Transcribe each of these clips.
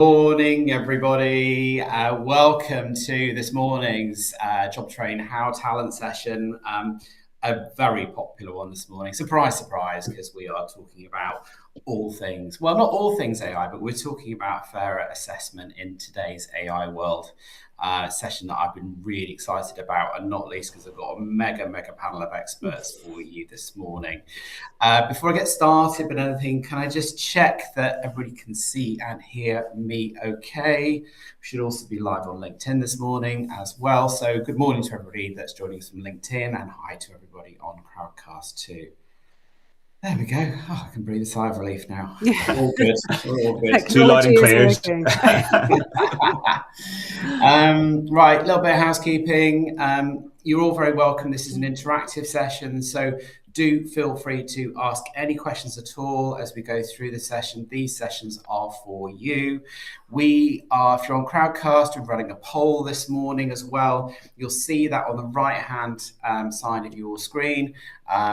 Morning, everybody. Welcome to this morning's Jobtrain How Talent session. A very popular one this morning. Surprise, surprise, because we are talking about all things, well, not all things AI, but we're talking about fairer assessment in today's AI world. Session that I've been really excited about, and not least because I've got a mega panel of experts for you this morning. Before I get started with anything, can I just check that everybody can see and hear me okay? We should also be live on LinkedIn this morning as well. So good morning to everybody that's joining us from LinkedIn, and hi to everybody on Crowdcast too. There we go. Oh, I can breathe a sigh of relief now. All good. We're all good. Too loud and clear. Right, a little bit of housekeeping. You're all very welcome. This is an interactive session, so do feel free to ask any questions at all as we go through the session. These sessions are for you. We are, if you're on Crowdcast, we're running a poll this morning as well. You'll see that on the right-hand side of your screen.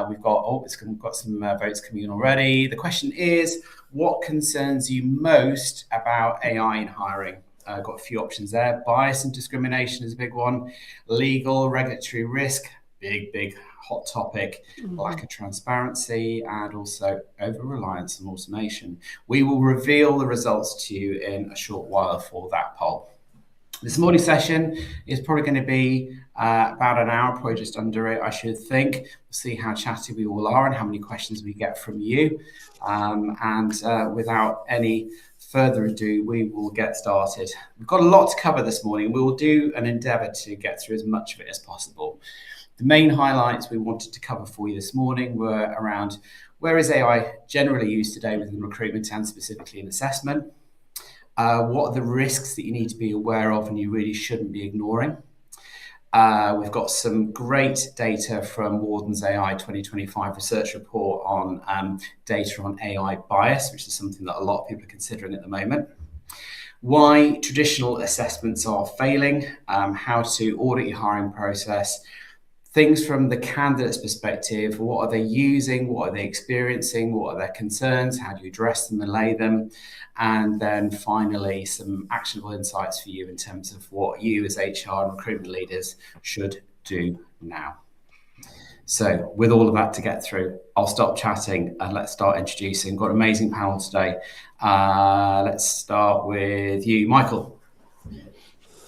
We've got some votes coming in already. The question is, what concerns you most about AI in hiring? Got a few options there. Bias and discrimination is a big one. Legal, regulatory risk, big hot topic. Lack of transparency, and also over-reliance on automation. We will reveal the results to you in a short while for that poll. This morning's session is probably going to be about an hour, probably just under it, I should think. We'll see how chatty we all are and how many questions we get from you. Without any further ado, we will get started. We've got a lot to cover this morning. We will do an endeavour to get through as much of it as possible. The main highlights we wanted to cover for you this morning were around where is AI generally used today within recruitment and specifically in assessment? What are the risks that you need to be aware of and you really shouldn't be ignoring? We've got some great data from Warden's AI 2025 research report on data on AI bias, which is something that a lot of people are considering at the moment. Why traditional assessments are failing, how to audit your hiring process, things from the candidate's perspective. What are they using? What are they experiencing? What are their concerns? How do you address them and allay them? And then finally, some actionable insights for you in terms of what you as HR and recruitment leaders should do now. So with all of that to get through, I'll stop chatting and let's start introducing. We've got an amazing panel today. Let's start with you, Michael.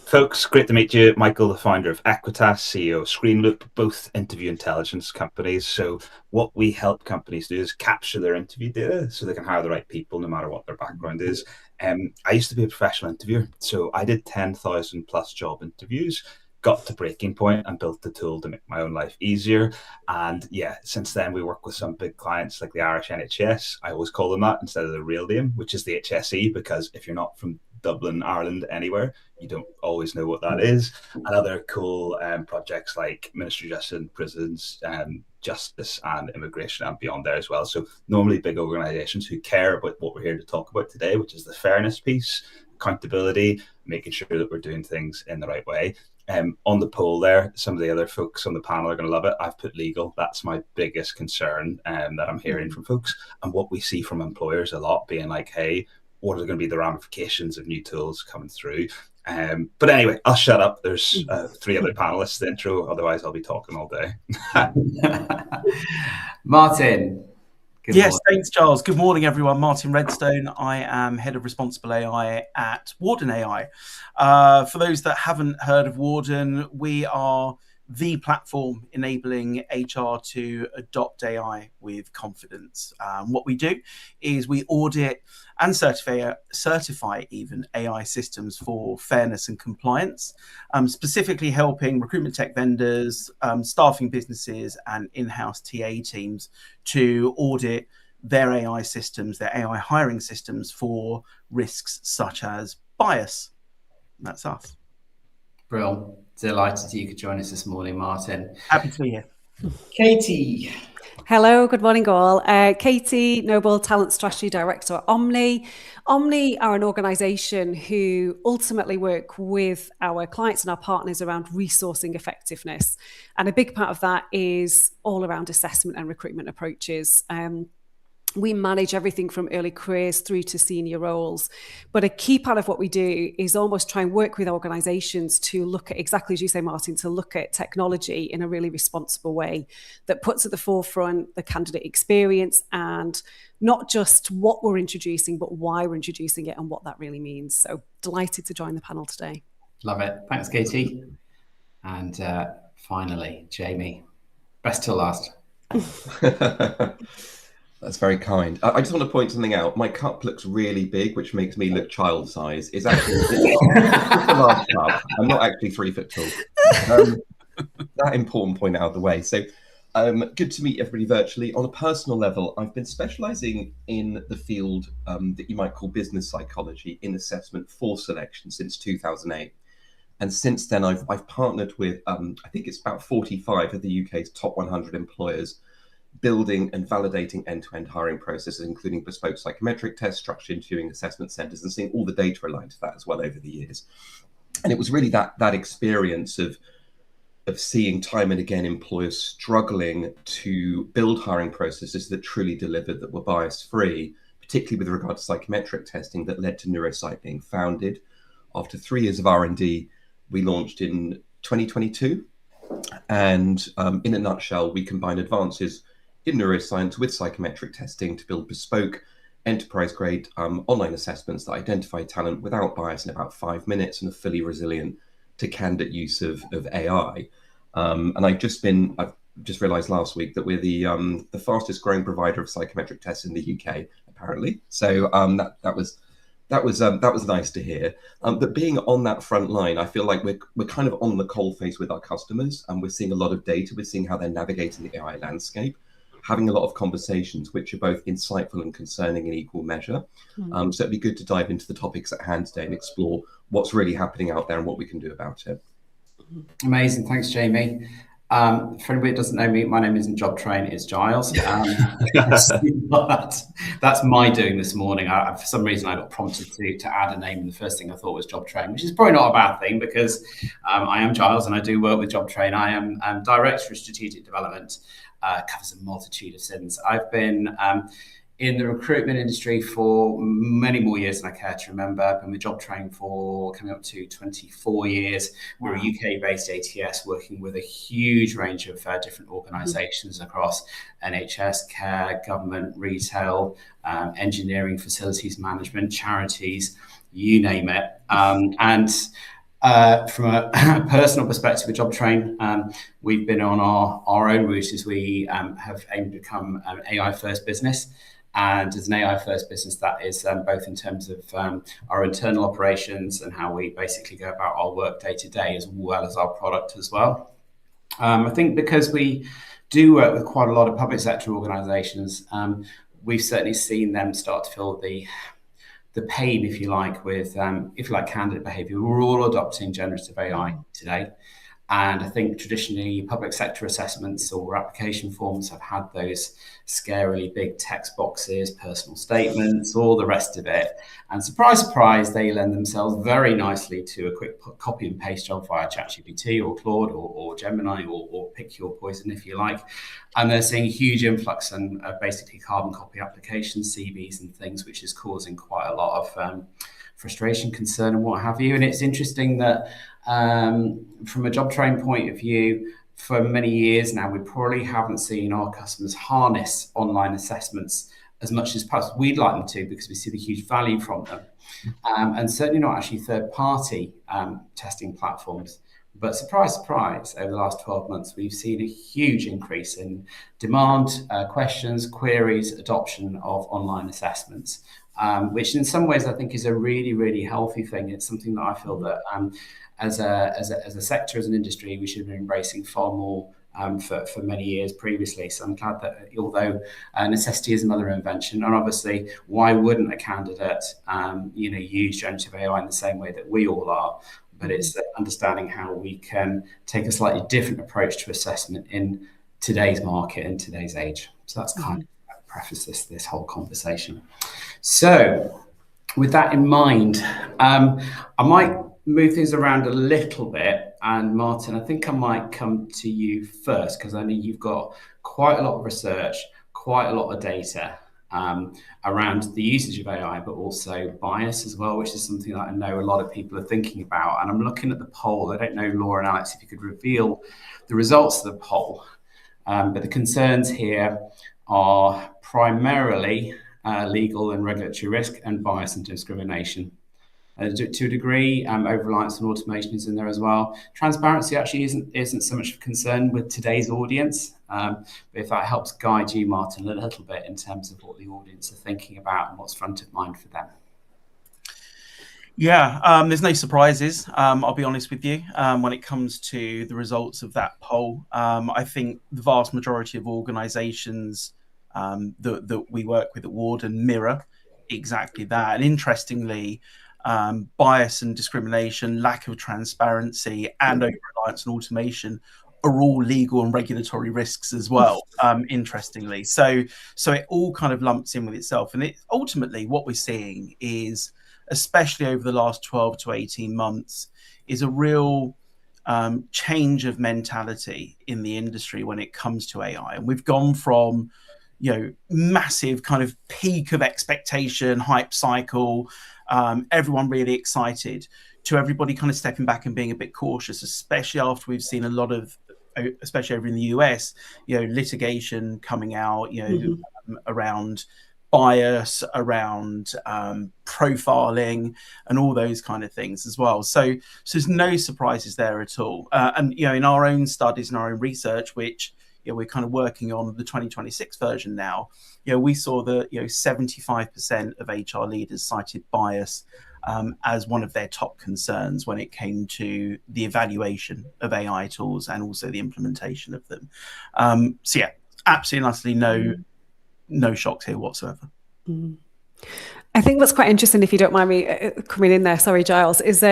Folks, great to meet you. Michael, the founder of Equitas, CEO of ScreenLoop, both interview intelligence companies. So what we help companies do is capture their interview data so they can hire the right people no matter what their background is. I used to be a professional interviewer, so I did 10,000 plus job interviews, got to breaking point and built the tool to make my own life easier. And yeah, since then we work with some big clients like the Irish NHS. I always call them that instead of the real name, which is the HSE, because if you're not from Dublin, Ireland, anywhere, you don't always know what that is. And other cool projects like Ministry of Justice and Prisons, Justice and Immigration and beyond there as well. So normally big organisations who care about what we're here to talk about today, which is the fairness piece, accountability, making sure that we're doing things in the right way. On the poll there, some of the other folks on the panel are going to love it. I've put legal. That's my biggest concern that I'm hearing from folks, and what we see from employers a lot being like, hey, what are going to be the ramifications of new tools coming through? But anyway, I'll shut up. There's 3 other panelists, the intro, otherwise I'll be talking all day. Martyn. Yes, thanks, Giles. Good morning, everyone. Martyn Redstone. I am Head of Responsible AI at Warden AI. For those that haven't heard of Warden, we are the platform enabling HR to adopt AI with confidence. What we do is we audit and certify even AI systems for fairness and compliance, specifically helping recruitment tech vendors, staffing businesses and in-house TA teams to audit their AI systems, their AI hiring systems for risks such as bias. That's us. Brilliant. Delighted you could join us this morning, Martyn. Happy to be here. Katie. Hello, good morning all. Katie Noble, Talent Strategy Director at Omni. Omni are an organisation who ultimately work with our clients and our partners around resourcing effectiveness. And a big part of that is all around assessment and recruitment approaches. We manage everything from early careers through to senior roles. But a key part of what we do is almost try and work with organizations to look at, exactly as you say, Martyn, to look at technology in a really responsible way that puts at the forefront the candidate experience and not just what we're introducing, but why we're introducing it and what that really means. So delighted to join the panel today. Love it. Thanks, Katie. And finally, Jamie, best till last. That's very kind. I just want to point something out. My cup looks really big, which makes me look child size. It's actually a large cup. I'm not actually 3 foot tall. That important point out of the way. So good to meet everybody virtually. On a personal level, I've been specializing in the field that you might call business psychology in assessment for selection since 2008. And since then, I've partnered with, I think it's about 45 of the UK's top 100 employers, building and validating end-to-end hiring processes, including bespoke psychometric tests, structured interviewing, assessment centers, and seeing all the data aligned to that as well over the years. And it was really that experience of seeing time and again employers struggling to build hiring processes that truly delivered, that were bias-free, particularly with regard to psychometric testing, that led to Neurosight being founded. After 3 years of R&D, we launched in 2022. And in a nutshell, we combine advances in neuroscience with psychometric testing to build bespoke, enterprise-grade online assessments that identify talent without bias in about 5 minutes and are fully resilient to candidate use of AI. And I've just realised last week that we're the fastest growing provider of psychometric tests in the UK, apparently. So that was nice to hear. But being on that front line, I feel like we're kind of on the coalface with our customers, and we're seeing a lot of data. We're seeing how they're navigating the AI landscape, having a lot of conversations which are both insightful and concerning in equal measure. So it'd be good to dive into the topics at hand today and explore what's really happening out there and what we can do about it. Amazing. Thanks, Jamie. For anybody that doesn't know me, my name isn't Jobtrain, it's Giles. That's my doing this morning. For some reason, I got prompted to add a name, and the first thing I thought was Jobtrain, which is probably not a bad thing because I am Giles and I do work with Jobtrain. I am Director of Strategic Development, covers a multitude of sins. I've been in the recruitment industry for many more years than I care to remember. I've been with Jobtrain for coming up to 24 years. We're a UK-based ATS working with a huge range of different organisations across NHS, care, government, retail, engineering, facilities management, charities, you name it. And from a personal perspective with Jobtrain, we've been on our own route as we have aimed to become an AI-first business. And as an AI-first business, that is both in terms of our internal operations and how we basically go about our work day to day, as well as our product as well. I think because we do work with quite a lot of public sector organisations, we've certainly seen them start to feel the pain, if you like, with candidate behaviour. We're all adopting generative AI today. And I think traditionally public sector assessments or application forms have had those scarily big text boxes, personal statements, all the rest of it. And surprise, surprise, they lend themselves very nicely to a quick copy and paste job via ChatGPT or Claude or Gemini or pick your poison if you like. And they're seeing a huge influx and basically carbon copy applications, CVs and things, which is causing quite a lot of frustration, concern and what have you. And it's interesting that from a Jobtrain point of view, for many years now, we probably haven't seen our customers harness online assessments as much as perhaps we'd like them to, because we see the huge value from them. And certainly not actually third-party testing platforms. But surprise, surprise, over the last 12 months, we've seen a huge increase in demand, questions, queries, adoption of online assessments, which in some ways I think is a really, really healthy thing. It's something that I feel that as a sector, as an industry, we should have been embracing far more for many years previously. So I'm glad that although necessity is another invention, and obviously why wouldn't a candidate use generative AI in the same way that we all are, but it's understanding how we can take a slightly different approach to assessment in today's market and today's age. So that's kind of preface this whole conversation. So with that in mind, I might move things around a little bit. And Martyn, I think I might come to you first, because I know you've got quite a lot of research, quite a lot of data. around the usage of AI, but also bias as well, which is something that I know a lot of people are thinking about. And I'm looking at the poll. I don't know, Laura and Alex, if you could reveal the results of the poll. But the concerns here are primarily legal and regulatory risk and bias and discrimination. To a degree, over-reliance on automation is in there as well. Transparency actually isn't so much of a concern with today's audience. But if that helps guide you, Martyn, a little bit in terms of what the audience are thinking about and what's front of mind for them. Yeah, there's no surprises, I'll be honest with you, when it comes to the results of that poll. I think the vast majority of organisations that we work with at Warden mirror exactly that. And interestingly, bias and discrimination, lack of transparency, and over-reliance on automation are all legal and regulatory risks as well, interestingly. So it all kind of lumps in with itself. And ultimately what we're seeing is, especially over the last 12 to 18 months, is a real change of mentality in the industry when it comes to AI. And we've gone from, massive kind of peak of expectation, hype cycle, everyone really excited, to everybody kind of stepping back and being a bit cautious, especially after we've seen a lot of, especially over in the US, litigation coming out, around bias, around profiling, and all those kind of things as well. So there's no surprises there at all. And in our own studies and our own research, which we're kind of working on the 2026 version now, we saw that 75% of HR leaders cited bias as one of their top concerns when it came to the evaluation of AI tools and also the implementation of them. So yeah, absolutely and utterly no shocks here whatsoever. I think what's quite interesting, if you don't mind me coming in there, sorry, Giles, is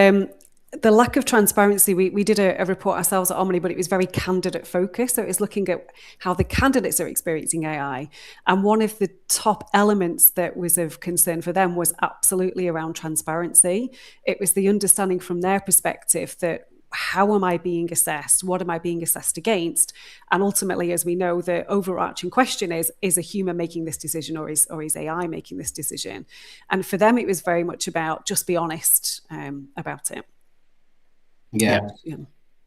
the lack of transparency. We did a report ourselves at Omni, but it was very candidate focused. So it was looking at how the candidates are experiencing AI. And one of the top elements that was of concern for them was absolutely around transparency. It was the understanding from their perspective that, how am I being assessed? What am I being assessed against? And ultimately, as we know, the overarching question is a human making this decision, or is AI making this decision? And for them, it was very much about just be honest about it. Yeah.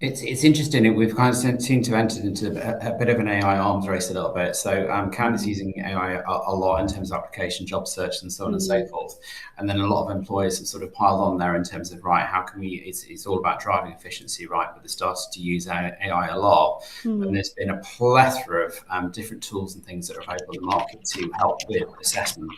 It's interesting. We've kind of seemed to enter into a bit of an AI arms race a little bit. So candidates using AI a lot in terms of application, job search, and so on and so forth. And then a lot of employers have sort of piled on there in terms of, right, how can we, it's all about driving efficiency, right? But they started to use AI a lot. And there's been a plethora of different tools and things that are available in the market to help with assessment.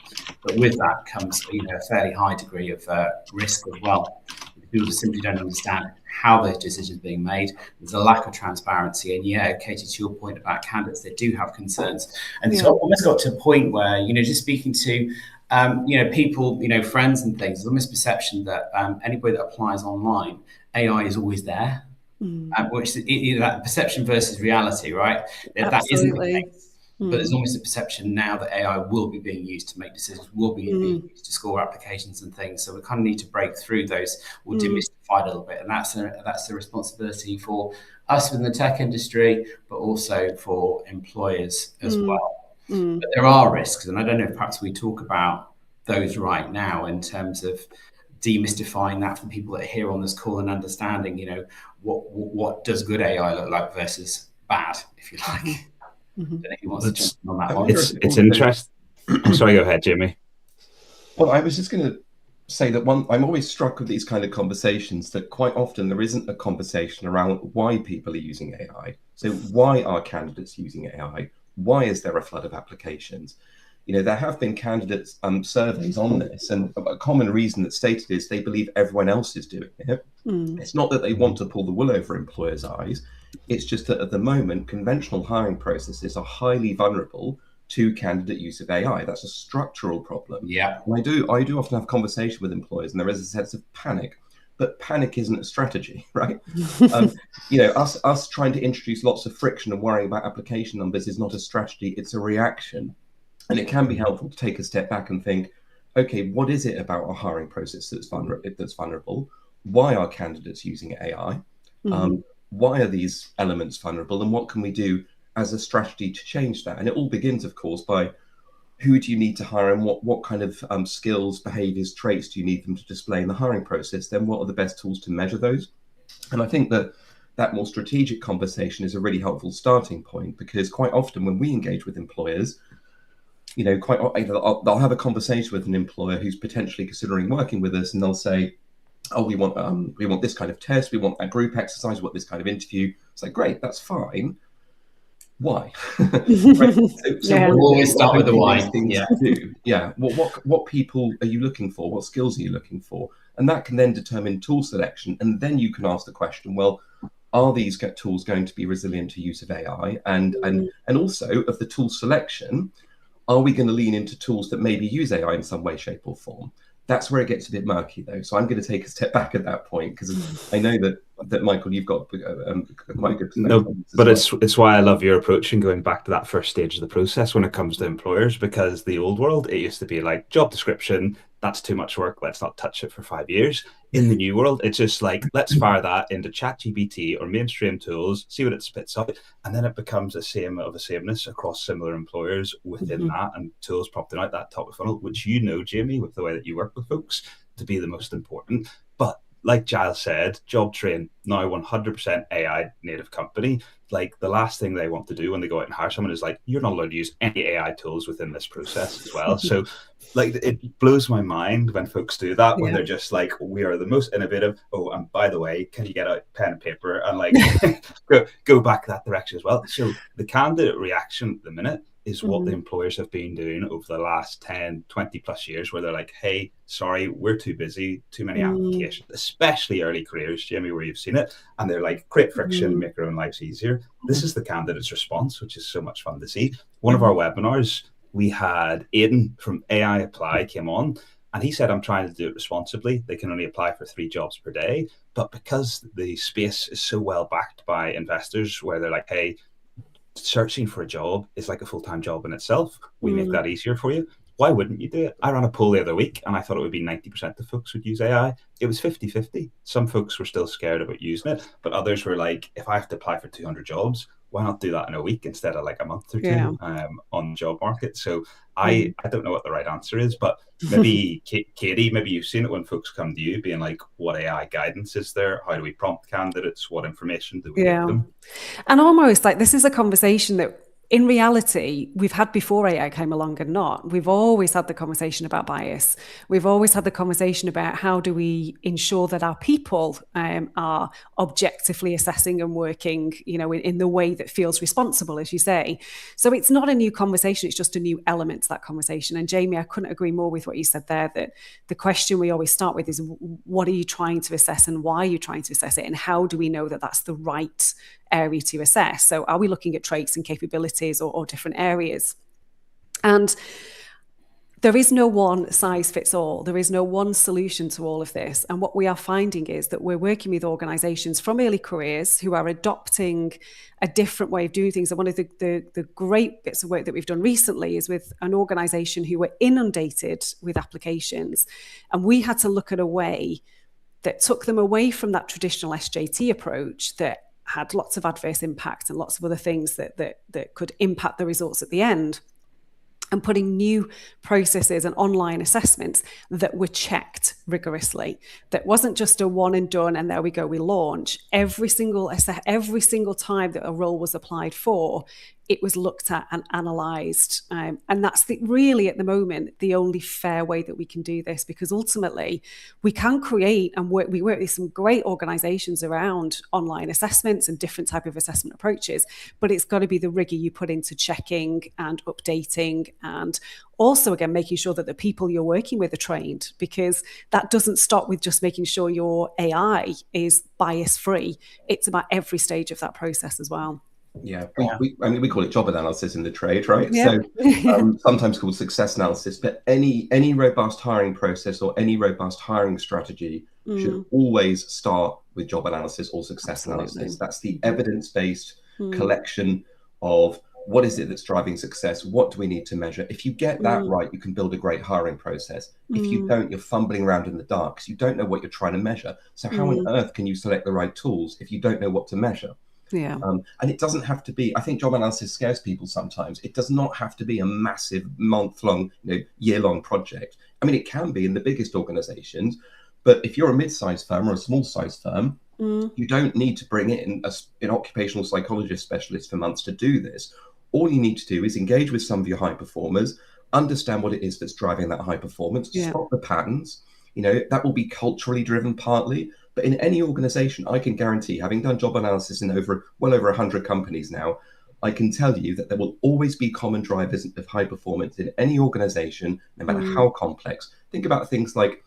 But with that comes a fairly high degree of risk as well. People just simply don't understand how those decisions are being made. There's a lack of transparency. And yeah, Katie, to your point about candidates, they do have concerns. And so I've almost got to a point where, just speaking to, people, friends and things, there's almost perception that anybody that applies online, AI is always there, which is that perception versus reality, right? That isn't the case. But there's almost a perception now that AI will be being used to make decisions, will be being used to score applications and things. So we kind of need to break through those or demystify a little bit. And that's the responsibility for us within the tech industry, but also for employers as well. But there are risks. And I don't know if perhaps we talk about those right now in terms of demystifying that for people that are here on this call and understanding, what does good AI look like versus bad, if you like. It's interesting. I'm sorry, go ahead, Jimmy. Well, I was just going to say that I'm always struck with these kind of conversations that quite often there isn't a conversation around why people are using AI. So why are candidates using AI? Why is there a flood of applications? There have been candidates surveys on this, and a common reason that's stated is they believe everyone else is doing it. It's not that they want to pull the wool over employers' eyes. It's just that at the moment, conventional hiring processes are highly vulnerable to candidate use of AI. That's a structural problem. Yeah. And I do often have conversation with employers, and there is a sense of panic, but panic isn't a strategy, right? Us trying to introduce lots of friction and worrying about application numbers is not a strategy, it's a reaction. And it can be helpful to take a step back and think, okay, what is it about our hiring process that's vulnerable? Why are candidates using AI? Why are these elements vulnerable, and what can we do as a strategy to change that? And it all begins, of course, by who do you need to hire, and what kind of skills, behaviours, traits do you need them to display in the hiring process? Then what are the best tools to measure those? And I think that more strategic conversation is a really helpful starting point, because quite often when we engage with employers, I'll have a conversation with an employer who's potentially considering working with us, and they'll say, oh, we want this kind of test, we want that group exercise, we want this kind of interview. It's like, great, that's fine. Why? Right. So we'll always start with the why. Yeah. What people are you looking for? What skills are you looking for? And that can then determine tool selection. And then you can ask the question, well, are these tools going to be resilient to use of AI? And also of the tool selection, are we going to lean into tools that maybe use AI in some way, shape, or form? That's where it gets a bit murky, though. So I'm going to take a step back at that point, because I know that Michael, you've got quite good. No, but it's why I love your approach and going back to that first stage of the process when it comes to employers, because the old world, it used to be like job description, that's too much work, let's not touch it for 5 years. In the new world, it's just like, let's fire that into ChatGPT or mainstream tools, see what it spits out, and then it becomes a sameness across similar employers within that, and tools prompting out that top of funnel, which Jamie, with the way that you work with folks, to be the most important. But like Giles said, Jobtrain, now 100% AI native company. Like, the last thing they want to do when they go out and hire someone is like, you're not allowed to use any AI tools within this process as well. So like, it blows my mind when folks do that, when they're just like, we are the most innovative. Oh, and by the way, can you get out pen and paper and like go back that direction as well? So the candidate reaction at the minute is what the employers have been doing over the last 10, 20 plus years, where they're like, hey, sorry, we're too busy, too many applications, especially early careers, Jamie, where you've seen it. And they're like, create friction, make our own lives easier. This is the candidate's response, which is so much fun to see. One of our webinars, we had Aidan from AI Apply came on, and he said, I'm trying to do it responsibly. They can only apply for 3 jobs per day. But because the space is so well backed by investors, where they're like, hey, searching for a job is like a full-time job in itself. We make that easier for you. Why wouldn't you do it? I ran a poll the other week, and I thought it would be 90% of folks would use AI. It was 50-50. Some folks were still scared about using it, but others were like, if I have to apply for 200 jobs, why not do that in a week instead of like a month or two on the job market? So I don't know what the right answer is, but maybe Katie, maybe you've seen it when folks come to you being like, what AI guidance is there? How do we prompt candidates? What information do we give them? And almost like, this is a conversation that in reality, we've had before AI came along and not. We've always had the conversation about bias. We've always had the conversation about how do we ensure that our people are objectively assessing and working, in the way that feels responsible, as you say. So it's not a new conversation, it's just a new element to that conversation. And Jamie, I couldn't agree more with what you said there, that the question we always start with is, what are you trying to assess and why are you trying to assess it? And how do we know that that's the right area to assess? So are we looking at traits and capabilities or different areas? And there is no one size fits all. There is no one solution to all of this. And what we are finding is that we're working with organizations from early careers who are adopting a different way of doing things. And one of the great bits of work that we've done recently is with an organization who were inundated with applications. And we had to look at a way that took them away from that traditional SJT approach that had lots of adverse impact and lots of other things that could impact the results at the end, and putting new processes and online assessments that were checked rigorously. That wasn't just a one and done and there we go, we launch. Every single time that a role was applied for, it was looked at and analysed. And that's really, at the moment, the only fair way that we can do this, because ultimately we can create and we work with some great organisations around online assessments and different type of assessment approaches, but it's got to be the rigour you put into checking and updating, and also, again, making sure that the people you're working with are trained, because that doesn't stop with just making sure your AI is bias-free. It's about every stage of that process as well. Yeah, we call it job analysis in the trade, right? Yeah. So sometimes called success analysis, but any robust hiring process or any robust hiring strategy should always start with job analysis or success analysis. That's the evidence-based collection of what is it that's driving success? What do we need to measure? If you get that right, you can build a great hiring process. If you don't, you're fumbling around in the dark because you don't know what you're trying to measure. So how on earth can you select the right tools if you don't know what to measure? Yeah. And it doesn't have to be, I think job analysis scares people sometimes. It does not have to be a massive month-long, year-long project. I mean, it can be in the biggest organizations, but if you're a mid-sized firm or a small-sized firm, you don't need to bring in an occupational psychologist specialist for months to do this. All you need to do is engage with some of your high performers, understand what it is that's driving that high performance, spot the patterns. That will be culturally driven partly, but in any organization, I can guarantee, having done job analysis in well over 100 companies now, I can tell you that there will always be common drivers of high performance in any organization, no matter how complex. Think about things like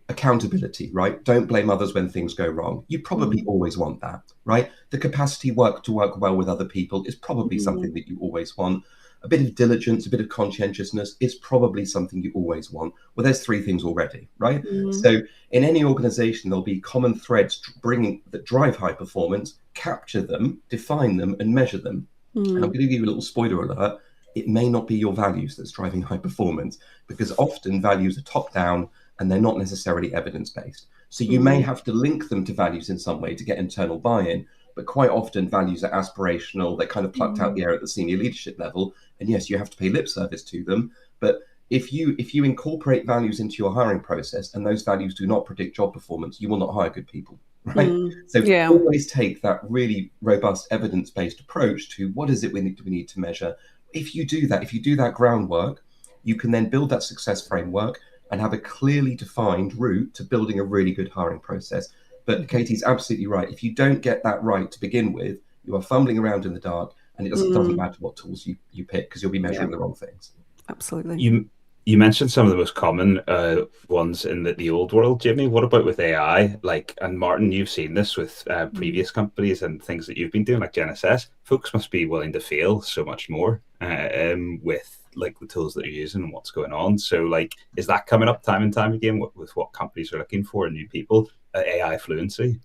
accountability, right? Don't blame others when things go wrong. You probably always want that, right? The capacity to work well with other people is probably something that you always want. A bit of diligence, a bit of conscientiousness is probably something you always want. Well, there's 3 things already, right? So in any organization, there'll be common threads that drive high performance, capture them, define them, and measure them. And I'm going to give you a little spoiler alert. It may not be your values that's driving high performance, because often values are top down and they're not necessarily evidence-based. So you may have to link them to values in some way to get internal buy-in, but quite often values are aspirational. They're kind of plucked out the air at the senior leadership level. And yes, you have to pay lip service to them. But if you incorporate values into your hiring process and those values do not predict job performance, you will not hire good people, right? So always take that really robust evidence-based approach to what is it we need to measure. If you do that groundwork, you can then build that success framework and have a clearly defined route to building a really good hiring process. But Katie's absolutely right. If you don't get that right to begin with, you are fumbling around in the dark, and it doesn't matter what tools you pick, because you'll be measuring the wrong things. Absolutely. You mentioned some of the most common ones in the old world, Jimmy. What about with AI? And Martyn, you've seen this with previous companies and things that you've been doing, like GNSS. Folks must be willing to fail so much more with the tools that you're using and what's going on. So is that coming up time and time again with what companies are looking for in new people, AI fluency?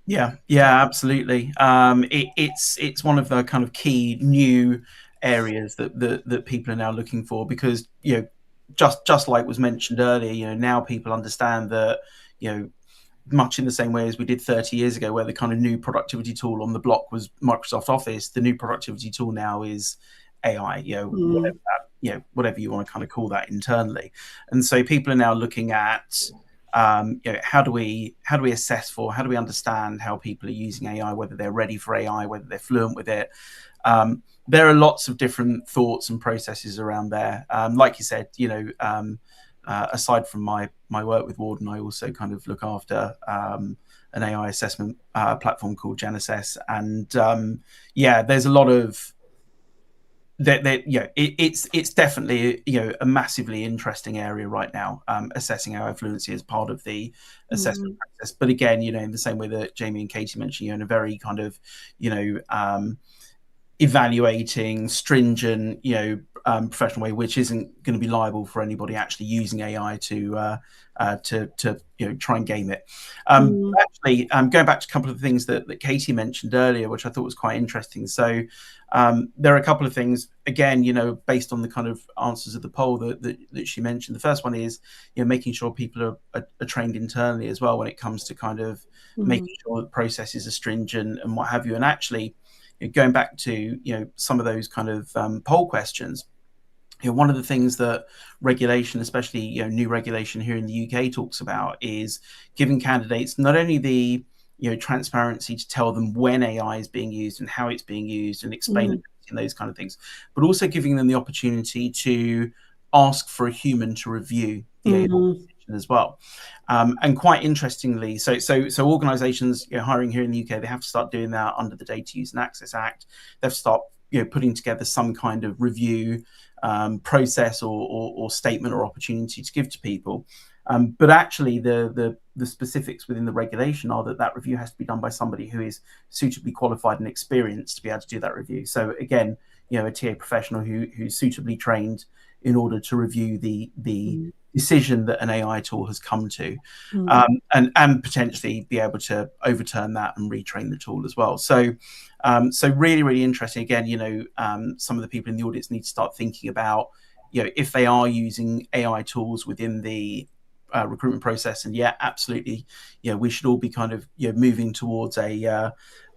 Yeah, absolutely. It's one of the kind of key new areas that people are now looking for, because just like was mentioned earlier, now people understand that much in the same way as we did 30 years ago, where the kind of new productivity tool on the block was Microsoft Office. The new productivity tool now is AI, whatever you want to kind of call that internally. And so people are now looking at how do we assess how do we understand how people are using AI, whether they're ready for AI, whether they're fluent with it. There are lots of different thoughts and processes around there. Like you said, aside from my work with Warden, I also kind of look after an AI assessment platform called GNSS, and there's a lot of it's definitely a massively interesting area right now, assessing AI fluency as part of the assessment process. But again, in the same way that Jamie and Katie mentioned, in a very kind of evaluating, stringent, professional way, which isn't going to be liable for anybody actually using AI to try and game it. Actually, going back to a couple of things that Katie mentioned earlier, which I thought was quite interesting. So there are a couple of things, again, based on the kind of answers of the poll that she mentioned. The first one is, making sure people are trained internally as well when it comes to kind of making sure that processes are stringent and what have you. And actually, going back to some of those kind of poll questions, one of the things that regulation, especially new regulation here in the UK, talks about is giving candidates not only the transparency to tell them when AI is being used and how it's being used and explain and those kind of things, but also giving them the opportunity to ask for a human to review the AI as well. And quite interestingly, so organizations hiring here in the UK, they have to start doing that under the Data Use and Access Act. They have to start putting together some kind of review process or statement or opportunity to give to people. But actually the specifics within the regulation are that review has to be done by somebody who is suitably qualified and experienced to be able to do that review. So again, a TA professional who's suitably trained in order to review the decision that an AI tool has come to, and potentially be able to overturn that and retrain the tool as well. So really, really interesting. Again, some of the people in the audience need to start thinking about, if they are using AI tools within the recruitment process. And absolutely, we should all be kind of moving towards a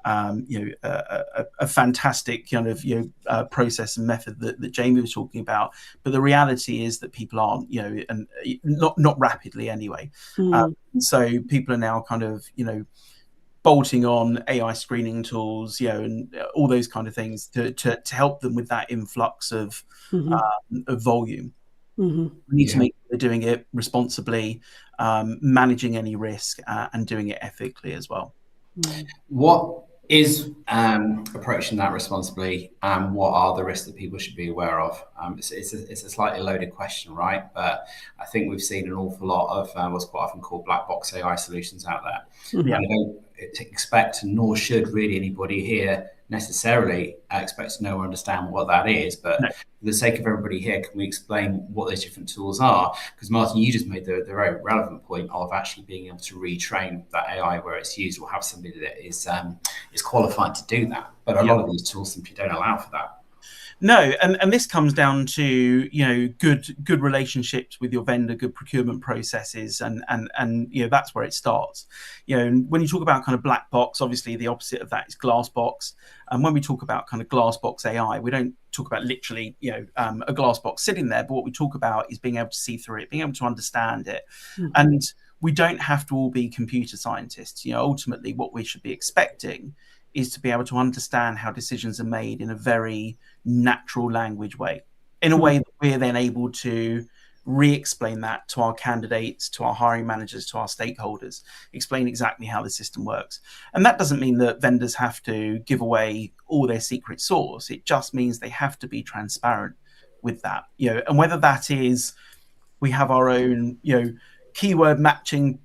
a fantastic kind of process and method that Jamie was talking about. But the reality is that people aren't, and not rapidly anyway. So people are now kind of bolting on AI screening tools, and all those kind of things to help them with that influx of volume. We need to make sure they're doing it responsibly, managing any risk, and doing it ethically as well. What is approaching that responsibly, and what are the risks that people should be aware of? It's a slightly loaded question, right? But I think we've seen an awful lot of what's quite often called black box AI solutions out there. And I don't expect, nor should really anybody here necessarily expect to know or understand what that is. But for the sake of everybody here, can we explain what those different tools are? Because Martyn, you just made the very relevant point of actually being able to retrain that AI where it's used, or have somebody that is qualified to do that. But a lot of these tools simply don't allow for that. No, and this comes down to good relationships with your vendor, good procurement processes, and that's where it starts. When you talk about kind of black box, obviously the opposite of that is glass box. And when we talk about kind of glass box AI, we don't talk about literally a glass box sitting there, but what we talk about is being able to see through it, being able to understand it, and we don't have to all be computer scientists. Ultimately, what we should be expecting is to be able to understand how decisions are made in a very natural language way, in a way that we're then able to re-explain that to our candidates, to our hiring managers, to our stakeholders, explain exactly how the system works. And that doesn't mean that vendors have to give away all their secret sauce. It just means they have to be transparent with that. And whether that is we have our own, keyword matching,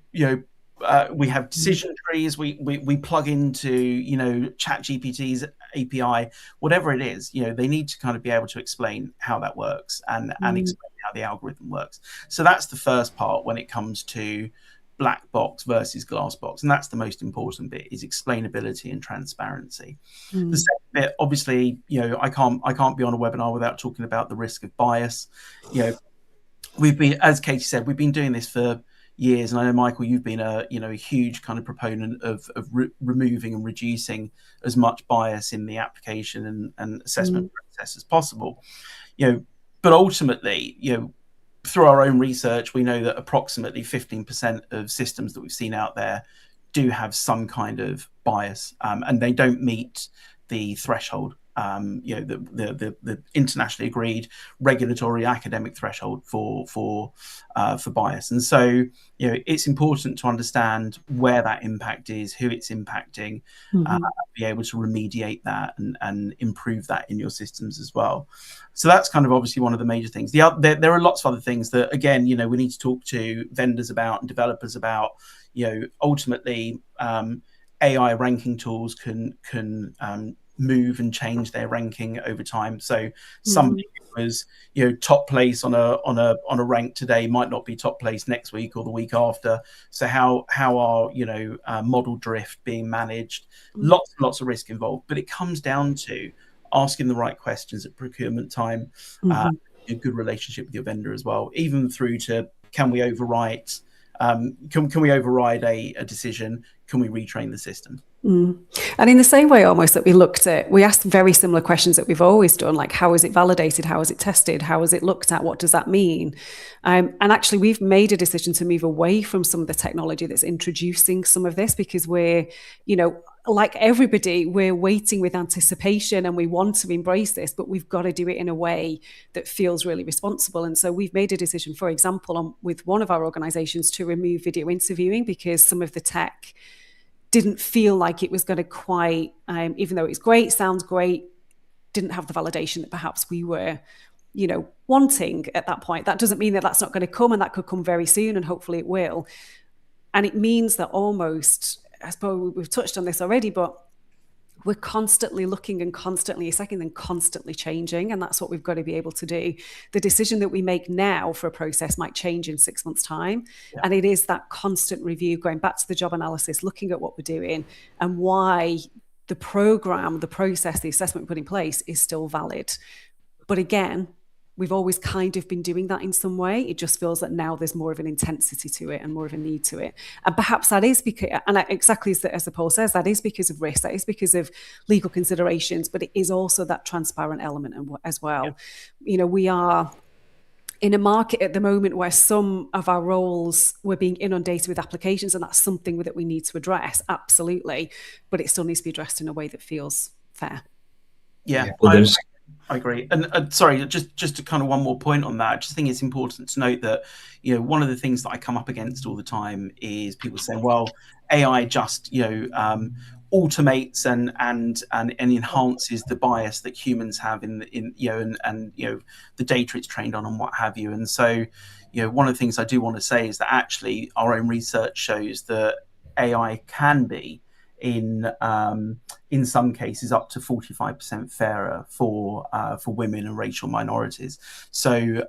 we have decision trees, we plug into ChatGPT's API, whatever it is, they need to kind of be able to explain how that works and explain how the algorithm works. So that's the first part when it comes to black box versus glass box, and that's the most important bit, is explainability and transparency. The second bit, obviously, I can't be on a webinar without talking about the risk of bias. We've been, as Katie said, we've been doing this for years, and I know, Michael, you've been a huge kind of proponent of removing and reducing as much bias in the application and assessment process as possible. But ultimately, through our own research, we know that approximately 15% of systems that we've seen out there do have some kind of bias, and they don't meet the threshold. The internationally agreed regulatory academic threshold for bias, and so it's important to understand where that impact is, who it's impacting, be able to remediate that and improve that in your systems as well. So that's kind of obviously one of the major things. There are lots of other things that, again, we need to talk to vendors about and developers about. Ultimately, AI ranking tools can move and change their ranking over time. So somebody who was top place on a rank today might not be top place next week or the week after. So how are model drift being managed? Lots of risk involved, but it comes down to asking the right questions at procurement time, a good relationship with your vendor as well, even through to can we overwrite can we override a decision? Can we retrain the system? And in the same way almost that we asked very similar questions that we've always done, like how is it validated, how is it tested, how is it looked at, what does that mean? And actually we've made a decision to move away from some of the technology that's introducing some of this, because we're, like everybody, we're waiting with anticipation and we want to embrace this, but we've got to do it in a way that feels really responsible. And so we've made a decision, for example, with one of our organizations to remove video interviewing, because some of the tech didn't feel like it was going to quite, even though it's great, sounds great, didn't have the validation that perhaps we were, wanting at that point. That doesn't mean that that's not going to come, and that could come very soon, and hopefully it will. And it means that almost, I suppose we've touched on this already, but we're constantly looking and constantly assessing and constantly changing. And that's what we've got to be able to do. The decision that we make now for a process might change in 6 months' time. Yeah. And it is that constant review, going back to the job analysis, looking at what we're doing and why the program, the process, the assessment we put in place is still valid. But again, we've always kind of been doing that in some way. It just feels that now there's more of an intensity to it and more of a need to it. And perhaps that is because, and exactly as the poll says, that is because of risk, that is because of legal considerations, but it is also that transparent element as well. Yeah. You know, we are in a market at the moment where some of our roles we're being inundated with applications, and that's something that we need to address, absolutely, but it still needs to be addressed in a way that feels fair. Yeah, well, I agree. And sorry, just to kind of one more point on that, I just think it's important to note that, you know, one of the things that I come up against all the time is people saying, well, AI just, you know, automates and enhances the bias that humans have in you know, and you know, the data it's trained on and what have you. And so, you know, one of the things I do want to say is that actually our own research shows that AI can be in some cases up to 45% fairer for women and racial minorities. So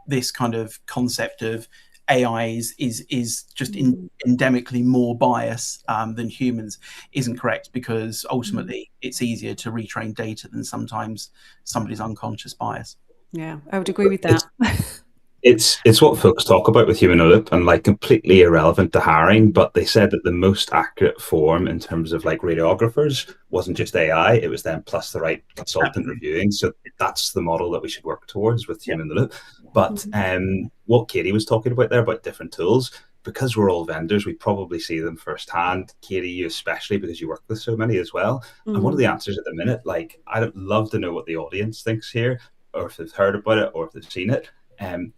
this kind of concept of AI is just endemically more bias than humans isn't correct, because ultimately it's easier to retrain data than sometimes somebody's unconscious bias. Yeah, I would agree with that. It's what folks talk about with human in the loop, and like completely irrelevant to hiring, but they said that the most accurate form in terms of like radiographers wasn't just AI, it was then plus the right consultant reviewing. So that's the model that we should work towards with human in the loop. But what Katie was talking about there about different tools, because we're all vendors, we probably see them firsthand. Katie, you especially, because you work with so many as well. And one of the answers at the minute, like I'd love to know what the audience thinks here, or if they've heard about it, or if they've seen it.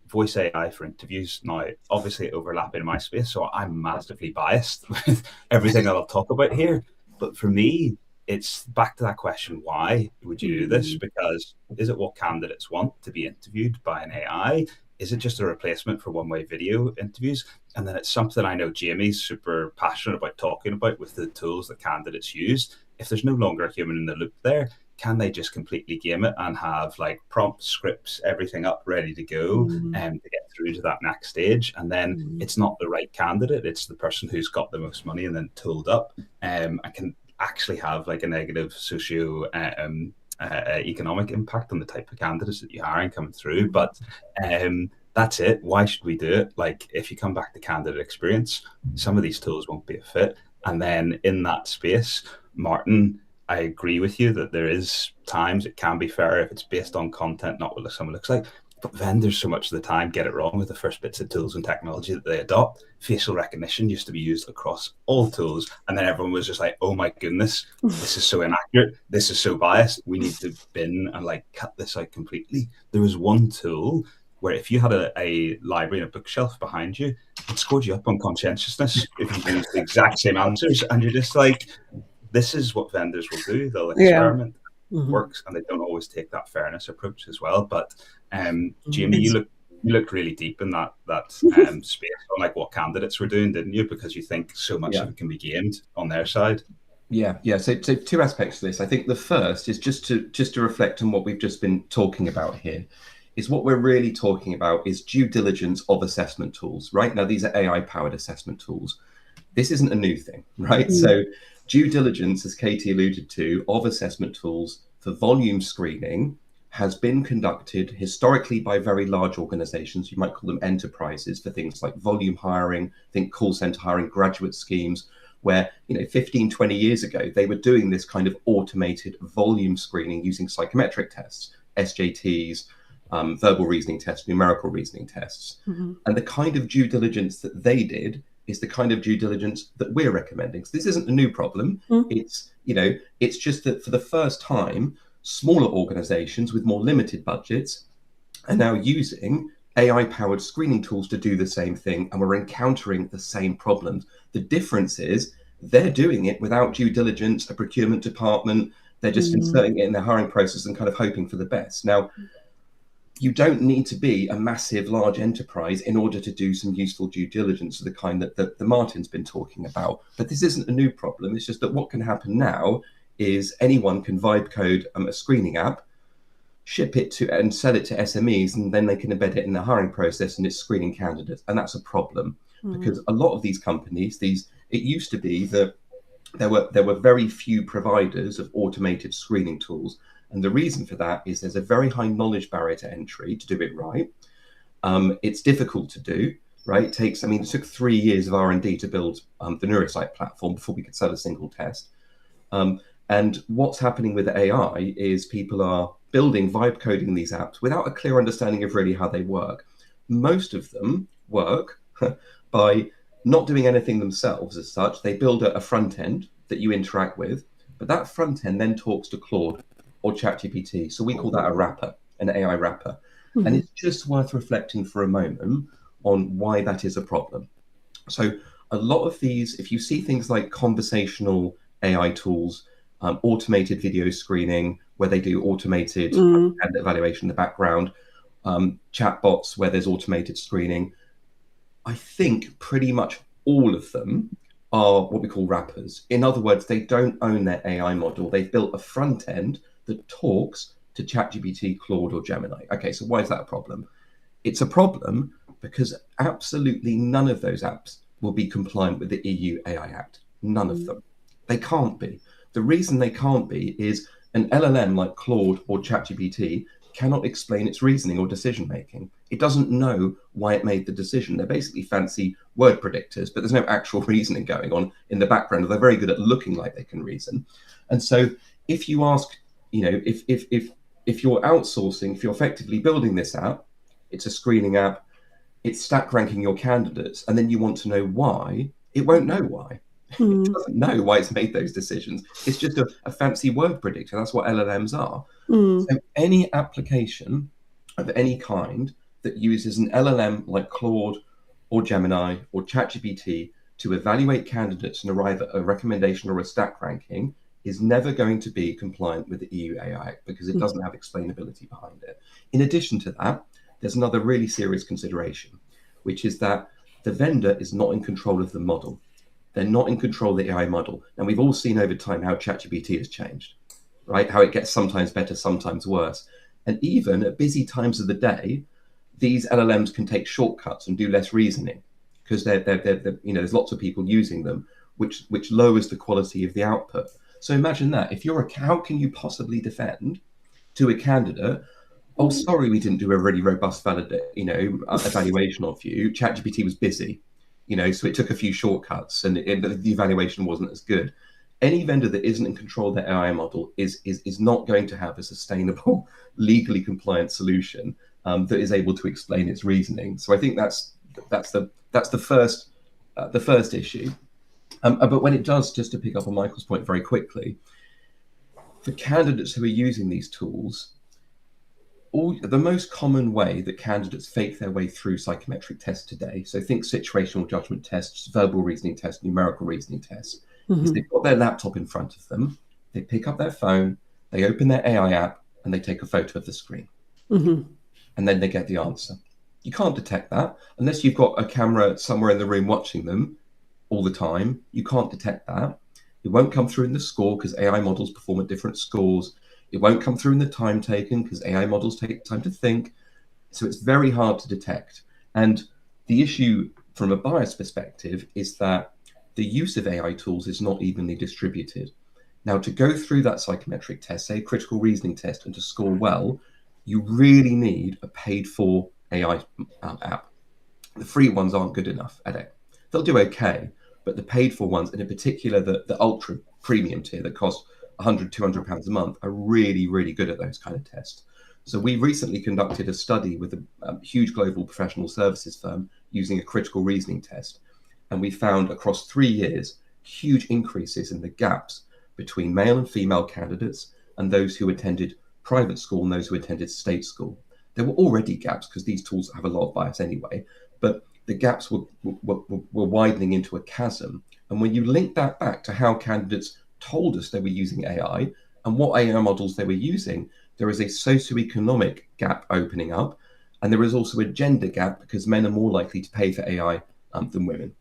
Voice AI for interviews. Now, obviously, overlapping in my space, so I'm massively biased with everything that I'll talk about here. But for me, it's back to that question: why would you do this? Because is it what candidates want to be interviewed by an AI? Is it just a replacement for one-way video interviews? And then it's something I know Jamie's super passionate about talking about with the tools that candidates use. If there's no longer a human in the loop there, can they just completely game it and have like prompt scripts, everything up ready to go and to get through to that next stage? And then it's not the right candidate, it's the person who's got the most money and then tooled up and can actually have like a negative socio economic impact on the type of candidates that you're hiring coming through. But that's it. Why should we do it? Like if you come back to candidate experience, some of these tools won't be a fit. And then in that space, Martyn, I agree with you that there is times it can be fair if it's based on content, not what someone looks like. But vendors so much of the time get it wrong with the first bits of tools and technology that they adopt. Facial recognition used to be used across all tools, and then everyone was just like, oh my goodness, this is so inaccurate, this is so biased, we need to bin and like cut this out completely. There was one tool where if you had a library and a bookshelf behind you, it scored you up on conscientiousness if you used the exact same answers, and you're just like, this is what vendors will do. They'll experiment. It works, and they don't always take that fairness approach as well. But Jamie, you looked really deep in that space on like what candidates were doing, didn't you? Because you think so much of it can be gamed on their side. Yeah. So two aspects to this. I think the first is just to reflect on what we've just been talking about here. Is what we're really talking about is due diligence of assessment tools. Right now, these are AI-powered assessment tools. This isn't a new thing, right? So due diligence, as Katie alluded to, of assessment tools for volume screening has been conducted historically by very large organizations. You might call them enterprises, for things like volume hiring, think call center hiring, graduate schemes, where 15, 20 years ago, they were doing this kind of automated volume screening using psychometric tests, SJTs, verbal reasoning tests, numerical reasoning tests. And the kind of due diligence that they did is the kind of due diligence that we're recommending. So this isn't a new problem. It's just that for the first time, smaller organizations with more limited budgets are now using AI-powered screening tools to do the same thing, and we're encountering the same problems. The difference is they're doing it without due diligence, a procurement department. They're just inserting it in their hiring process and kind of hoping for the best. Now, you don't need to be a massive, large enterprise in order to do some useful due diligence of the kind that Martyn's been talking about. But this isn't a new problem. It's just that what can happen now is anyone can vibe code a screening app, ship it to and sell it to SMEs, and then they can embed it in the hiring process and it's screening candidates. And that's a problem because a lot of these companies, it used to be that there were very few providers of automated screening tools. And the reason for that is there's a very high knowledge barrier to entry to do it right. It's difficult to do, right? It took 3 years of R&D to build the Neurosight platform before we could sell a single test. And what's happening with AI is people are building, vibe coding these apps without a clear understanding of really how they work. Most of them work by not doing anything themselves as such. They build a front end that you interact with, but that front end then talks to Claude or ChatGPT. So we call that a wrapper, an AI wrapper. Mm-hmm. And it's just worth reflecting for a moment on why that is a problem. So a lot of these, if you see things like conversational AI tools, automated video screening, where they do automated candidate evaluation in the background, chatbots where there's automated screening, I think pretty much all of them are what we call wrappers. In other words, they don't own their AI model. They've built a front end that talks to ChatGPT, Claude, or Gemini. Okay, so why is that a problem? It's a problem because absolutely none of those apps will be compliant with the EU AI Act. None of them. They can't be. The reason they can't be is an LLM like Claude or ChatGPT cannot explain its reasoning or decision making. It doesn't know why it made the decision. They're basically fancy word predictors, but there's no actual reasoning going on in the background. They're very good at looking like they can reason. And so if you ask, if you're outsourcing, if you're effectively building this app, it's a screening app, it's stack ranking your candidates, and then you want to know why, it won't know why. It doesn't know why it's made those decisions. It's just a fancy word predictor. That's what LLMs are. So any application of any kind that uses an LLM like Claude or Gemini or ChatGPT to evaluate candidates and arrive at a recommendation or a stack ranking is never going to be compliant with the EU AI Act because it doesn't have explainability behind it. In addition to that, there's another really serious consideration, which is that the vendor is not in control of the model. They're not in control of the AI model. And we've all seen over time how ChatGPT has changed, right? How it gets sometimes better, sometimes worse. And even at busy times of the day, these LLMs can take shortcuts and do less reasoning because there's lots of people using them, which lowers the quality of the output. So imagine that. If how can you possibly defend to a candidate, oh, sorry, we didn't do a really robust evaluation of you. ChatGPT was busy. So it took a few shortcuts and the evaluation wasn't as good. Any vendor that isn't in control of their AI model is not going to have a sustainable, legally compliant solution that is able to explain its reasoning. So I think that's the first issue. But when it does, just to pick up on Michael's point very quickly, for candidates who are using these tools, the most common way that candidates fake their way through psychometric tests today, so think situational judgment tests, verbal reasoning tests, numerical reasoning tests, is they've got their laptop in front of them, they pick up their phone, they open their AI app, and they take a photo of the screen. And then they get the answer. You can't detect that unless you've got a camera somewhere in the room watching them all the time. You can't detect that. It won't come through in the score because AI models perform at different scores. It won't come through in the time taken because AI models take time to think. So it's very hard to detect. And the issue from a bias perspective is that the use of AI tools is not evenly distributed. Now, to go through that psychometric test, say a critical reasoning test, and to score well, you really need a paid for AI app. The free ones aren't good enough at it. They'll do okay, but the paid for ones, and in particular the ultra premium tier that cost £100, £200 a month, are really, really good at those kind of tests. So we recently conducted a study with a huge global professional services firm using a critical reasoning test. And we found across 3 years, huge increases in the gaps between male and female candidates and those who attended private school and those who attended state school. There were already gaps because these tools have a lot of bias anyway, but the gaps were widening into a chasm. And when you link that back to how candidates told us they were using AI and what AI models they were using, there is a socioeconomic gap opening up. And there is also a gender gap because men are more likely to pay for AI than women.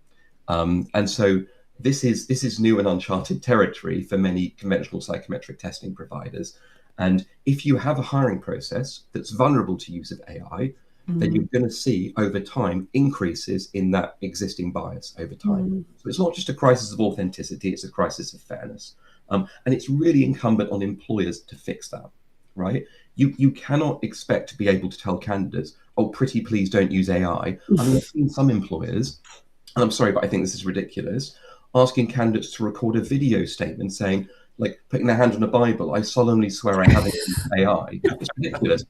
And so this is new and uncharted territory for many conventional psychometric testing providers. And if you have a hiring process that's vulnerable to use of AI, then you're going to see over time increases in that existing bias over time. So it's not just a crisis of authenticity, it's a crisis of fairness. And it's really incumbent on employers to fix that. right? You cannot expect to be able to tell candidates, oh, pretty please don't use AI. I mean, I've seen some employers, and I'm sorry, but I think this is ridiculous, asking candidates to record a video statement saying, like, putting their hand on a Bible, I solemnly swear I haven't used AI. It's ridiculous,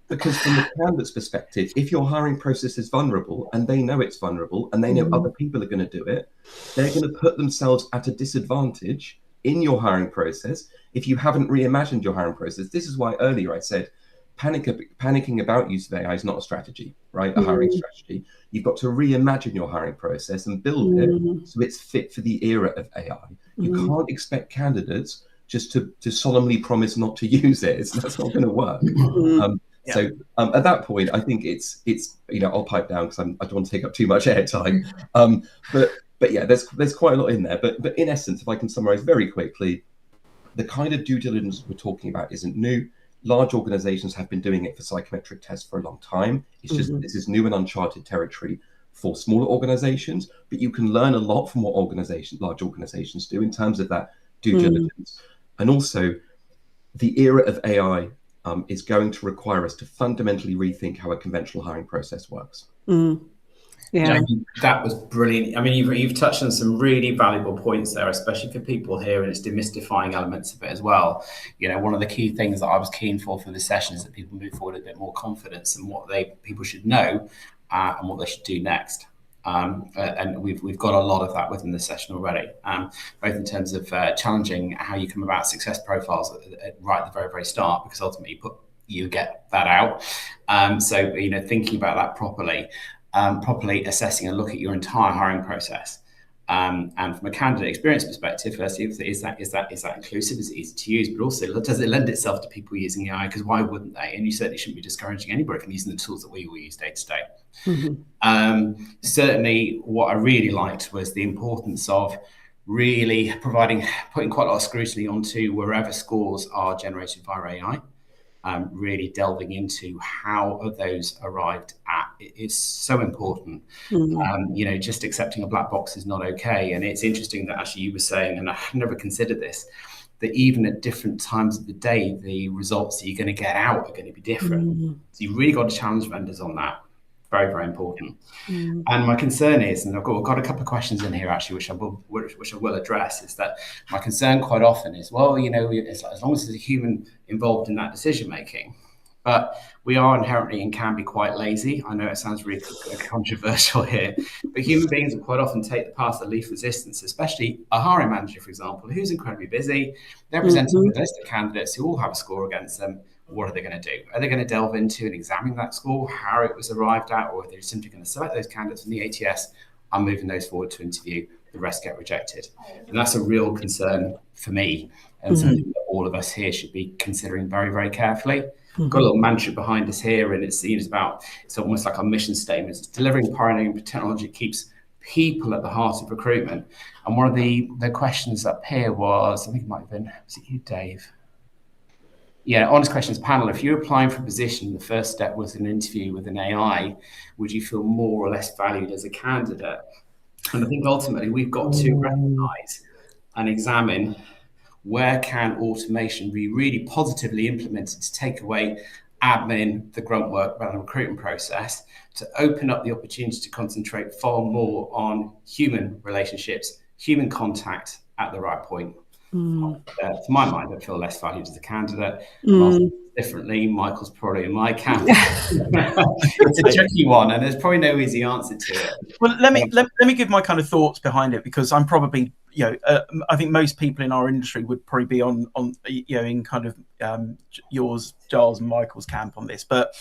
because from the candidate's perspective, if your hiring process is vulnerable and they know it's vulnerable and they know other people are going to do it, they're going to put themselves at a disadvantage in your hiring process if you haven't reimagined your hiring process. This is why earlier I said panicking about use of AI is not a strategy, right? A hiring strategy. You've got to reimagine your hiring process and build it so it's fit for the era of AI. You can't expect candidates just to solemnly promise not to use it. That's not going to work. So at that point, I think it's I'll pipe down because I don't want to take up too much airtime. But yeah, there's quite a lot in there. But in essence, if I can summarize very quickly, the kind of due diligence we're talking about isn't new. Large organizations have been doing it for psychometric tests for a long time. It's just this is new and uncharted territory for smaller organizations, but you can learn a lot from what large organizations do in terms of that due diligence. And also, the era of AI is going to require us to fundamentally rethink how a conventional hiring process works. Yeah, that was brilliant. I mean, you've touched on some really valuable points there, especially for people here, and it's demystifying elements of it as well. One of the key things that I was keen for the session is that people move forward with a bit more confidence in what people should know and what they should do next. And we've got a lot of that within the session already, both in terms of challenging how you come about success profiles right at the very, very start, because ultimately you get that out. So thinking about that properly assessing and look at your entire hiring process. And from a candidate experience perspective, firstly, is that inclusive? Is it easy to use? But also, does it lend itself to people using AI? Because why wouldn't they? And you certainly shouldn't be discouraging anybody from using the tools that we all use day to day. Certainly, what I really liked was the importance of really putting quite a lot of scrutiny onto wherever scores are generated via AI. Really delving into how are those arrived at is so important. Just accepting a black box is not okay. And it's interesting that actually you were saying, and I never considered this, that even at different times of the day, the results that you're going to get out are going to be different. So you really got to challenge vendors on that. Very, very important. And my concern is, and I've got a couple of questions in here actually, which I will address, is that my concern quite often is, well, as long as there's a human involved in that decision making, but we are inherently and can be quite lazy. I know it sounds really controversial here, but human beings will quite often take the path of least resistance, especially a hiring manager, for example, who's incredibly busy. They're presenting with a list of candidates who all have a score against them. What are they going to do? Are they going to delve into and examine that score, how it was arrived at, or are they simply going to select those candidates from the ATS and moving those forward to interview? The rest get rejected. And that's a real concern for me, and something that all of us here should be considering very, very carefully. We've got a little mantra behind us here, and it's almost like our mission statement. It's delivering pioneering technology keeps people at the heart of recruitment. And one of the questions up here was, I think it might have been, was it you, Dave? Yeah, honest questions panel. If you're applying for a position, the first step was an interview with an AI, would you feel more or less valued as a candidate? And I think ultimately we've got to recognize and examine where can automation be really positively implemented to take away admin, the grunt work around the recruitment process, to open up the opportunity to concentrate far more on human relationships, human contact at the right point. To my mind, I feel less valued as a candidate. Differently, Michael's probably in my camp. It's a tricky one, and there's probably no easy answer to it. Well, let me give my kind of thoughts behind it, because I'm probably, I think most people in our industry would probably be on in kind of yours, Giles, and Michael's camp on this. But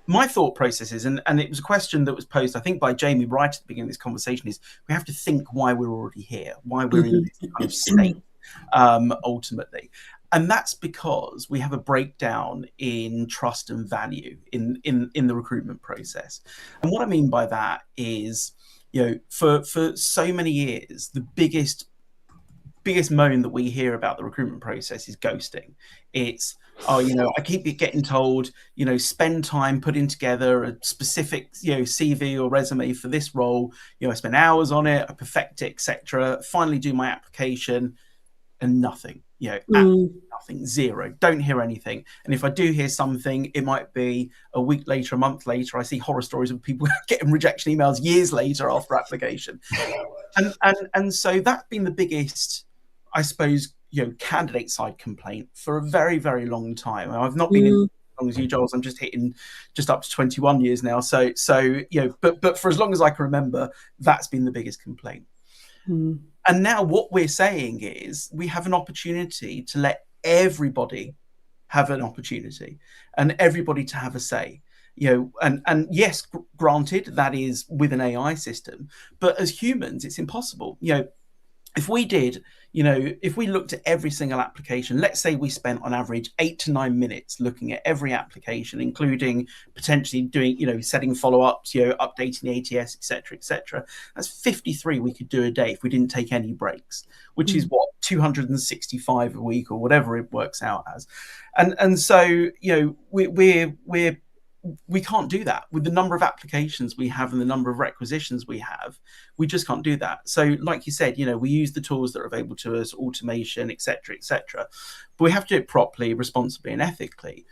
my thought process is, and it was a question that was posed, I think, by Jamie right at the beginning of this conversation, is we have to think why we're already here, why we're in this kind of state. Ultimately, and that's because we have a breakdown in trust and value in the recruitment process. And what I mean by that is, for so many years, the biggest moan that we hear about the recruitment process is ghosting. It's, I keep getting told, spend time putting together a specific, CV or resume for this role. I spend hours on it, I perfect it, etc. Finally do my application. and nothing. Absolutely nothing, zero. Don't hear anything. And if I do hear something, it might be a week later, a month later. I see horror stories of people getting rejection emails years later after application. And so that's been the biggest, I suppose, candidate side complaint for a very, very long time. I've not been in as long as you, Giles. I'm just hitting just up to 21 years now. So but for as long as I can remember, that's been the biggest complaint. And now what we're saying is we have an opportunity to let everybody have an opportunity and everybody to have a say. And yes, granted, that is with an AI system, but as humans, it's impossible. If we did, if we looked at every single application, let's say we spent on average 8 to 9 minutes looking at every application, including potentially doing, setting follow-ups, updating the ATS, etc. That's 53 we could do a day if we didn't take any breaks, which is what, 265 a week or whatever it works out as. And so, we can't do that with the number of applications we have and the number of requisitions we have. We just can't do that. So like you said, we use the tools that are available to us, automation, etc., but we have to do it properly, responsibly and ethically.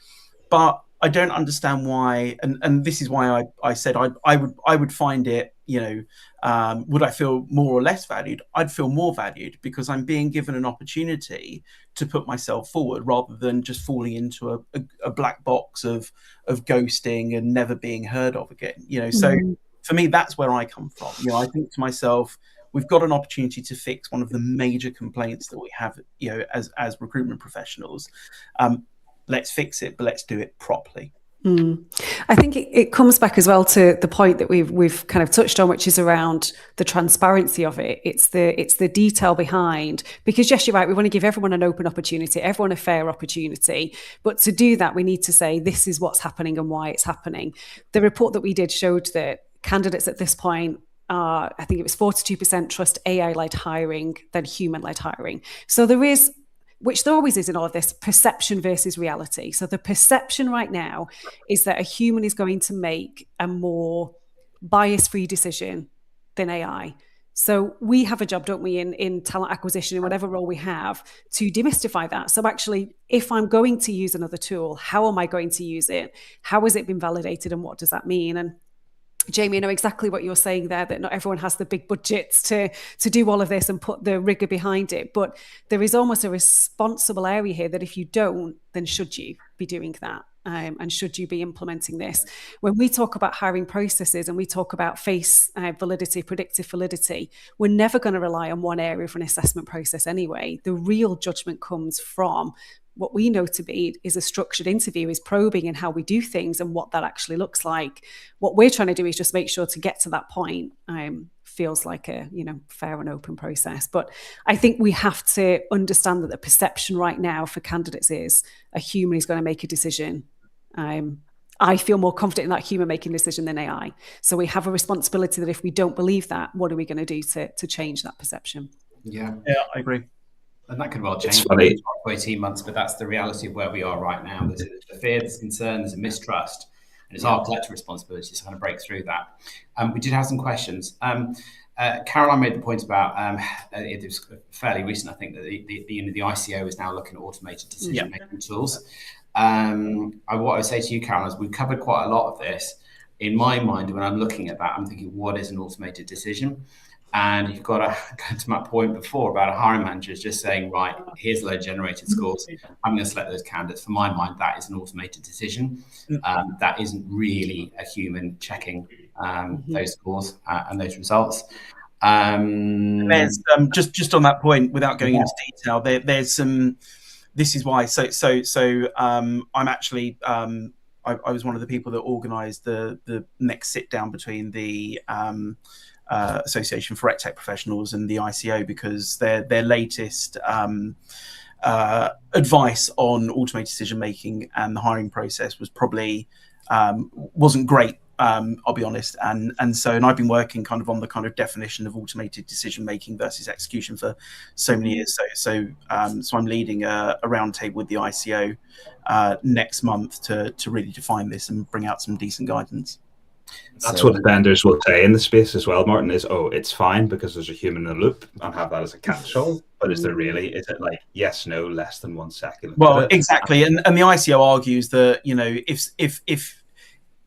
But I don't understand why, and this is why I said I would find it, would I feel more or less valued? I'd feel more valued because I'm being given an opportunity to put myself forward rather than just falling into a black box of ghosting and never being heard of again. So for me, that's where I come from. I think to myself, we've got an opportunity to fix one of the major complaints that we have, as recruitment professionals. Let's fix it, but let's do it properly. I think it comes back as well to the point that we've kind of touched on, which is around the transparency of it. It's the detail behind, because yes, you're right, we want to give everyone an open opportunity, everyone a fair opportunity. But to do that, we need to say this is what's happening and why it's happening. The report that we did showed that candidates at this point are, I think it was 42% trust AI-led hiring than human-led hiring. So there is, which there always is in all of this, perception versus reality. So the perception right now is that a human is going to make a more bias-free decision than AI. So we have a job, don't we, in talent acquisition, in whatever role we have, to demystify that. So actually, if I'm going to use another tool, how am I going to use it? How has it been validated and what does that mean? And Jamie, I know exactly what you're saying there, that not everyone has the big budgets to do all of this and put the rigor behind it. But there is almost a responsible area here that if you don't, then should you be doing that? And should you be implementing this? When we talk about hiring processes and we talk about face validity, predictive validity, we're never going to rely on one area for an assessment process anyway. The real judgment comes from what we know to be is a structured interview, is probing in how we do things and what that actually looks like. What we're trying to do is just make sure to get to that point feels like a fair and open process. But I think we have to understand that the perception right now for candidates is a human is going to make a decision. I feel more confident in that human making a decision than AI. So we have a responsibility that if we don't believe that, what are we going to do to change that perception? Yeah, I agree. And that could well change in 18 months, but that's the reality of where we are right now. There's a fear, there's concern, there's a mistrust, and it's our collective responsibility to kind of break through that. We did have some questions. Caroline made the point about it was fairly recent, I think, that the ICO is now looking at automated decision-making tools. What I would say to you, Caroline, is we've covered quite a lot of this. In my mind, when I'm looking at that, I'm thinking, what is an automated decision? And you've got to go to my point before about a hiring manager is just saying, right, here's load generated scores. I'm going to select those candidates. For my mind, that is an automated decision. That isn't really a human checking those scores and those results. There's just on that point, without going into detail, there's some. This is why. So I'm actually. I was one of the people that organised the next sit down between the Association for EdTech Professionals and the ICO, because their latest advice on automated decision making and the hiring process was probably wasn't great. I'll be honest, and I've been working kind of on the kind of definition of automated decision making versus execution for so many years. So I'm leading a roundtable with the ICO next month to really define this and bring out some decent guidance. That's what vendors will say in the space as well, Martyn, is, it's fine because there's a human in the loop, and have that as a catch-all. output is there really? Is it like yes, no, less than 1 second? Well, exactly, and the ICO argues that if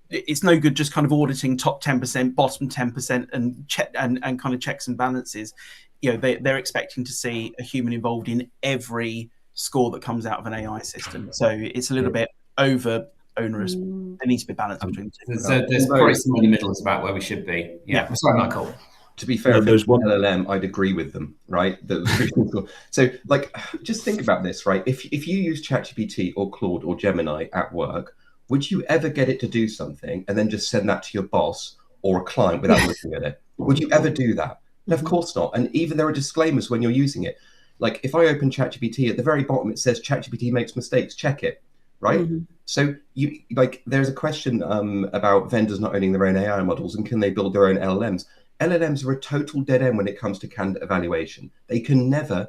it's no good just kind of auditing top 10%, bottom 10%, and check and kind of checks and balances. They're expecting to see a human involved in every score that comes out of an AI system. So it's a little bit over onerous. There needs to be balance between the two. So there's probably some in the middle is about where we should be. Yeah. Sorry, Michael. To be fair, if there's one LLM, I'd agree with them, right? So, like, just think about this, right? If you use ChatGPT or Claude or Gemini at work, would you ever get it to do something and then just send that to your boss or a client without looking at it? Would you ever do that? No, of course not. And even there are disclaimers when you're using it. Like if I open ChatGPT, at the very bottom it says ChatGPT makes mistakes. Check it, right? So there's a question about vendors not owning their own AI models and can they build their own LLMs? LLMs are a total dead end when it comes to candidate evaluation. They can never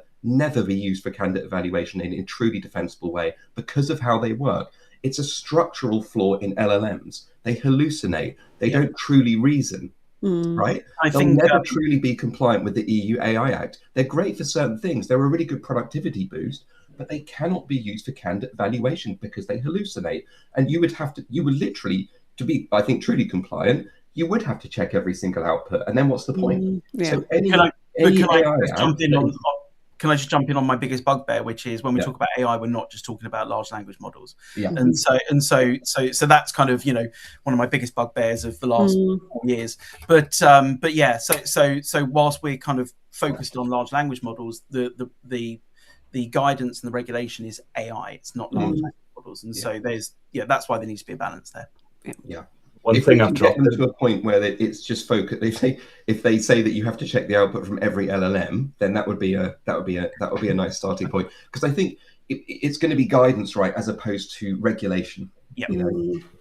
be used for candidate evaluation in a truly defensible way because of how they work. It's a structural flaw in LLMs. They hallucinate. They don't truly reason, right? They'll never truly be compliant with the EU AI Act. They're great for certain things. They're a really good productivity boost, but they cannot be used for candidate evaluation because they hallucinate. And you would literally, to be, I think, truly compliant, you would have to check every single output. And then what's the point? So can I just jump in on my biggest bugbear, which is when we talk about AI, we're not just talking about large language models. And so that's kind of one of my biggest bugbears of the last 4 years. But yeah, so whilst we're kind of focused on large language models, the guidance and the regulation is AI. It's not large language models, and so that's why there needs to be a balance there. One thing I've dropped them to a point where it's just focused. If they say that you have to check the output from every LLM, then that would be a nice starting point, because I think it's going to be guidance, right, as opposed to regulation.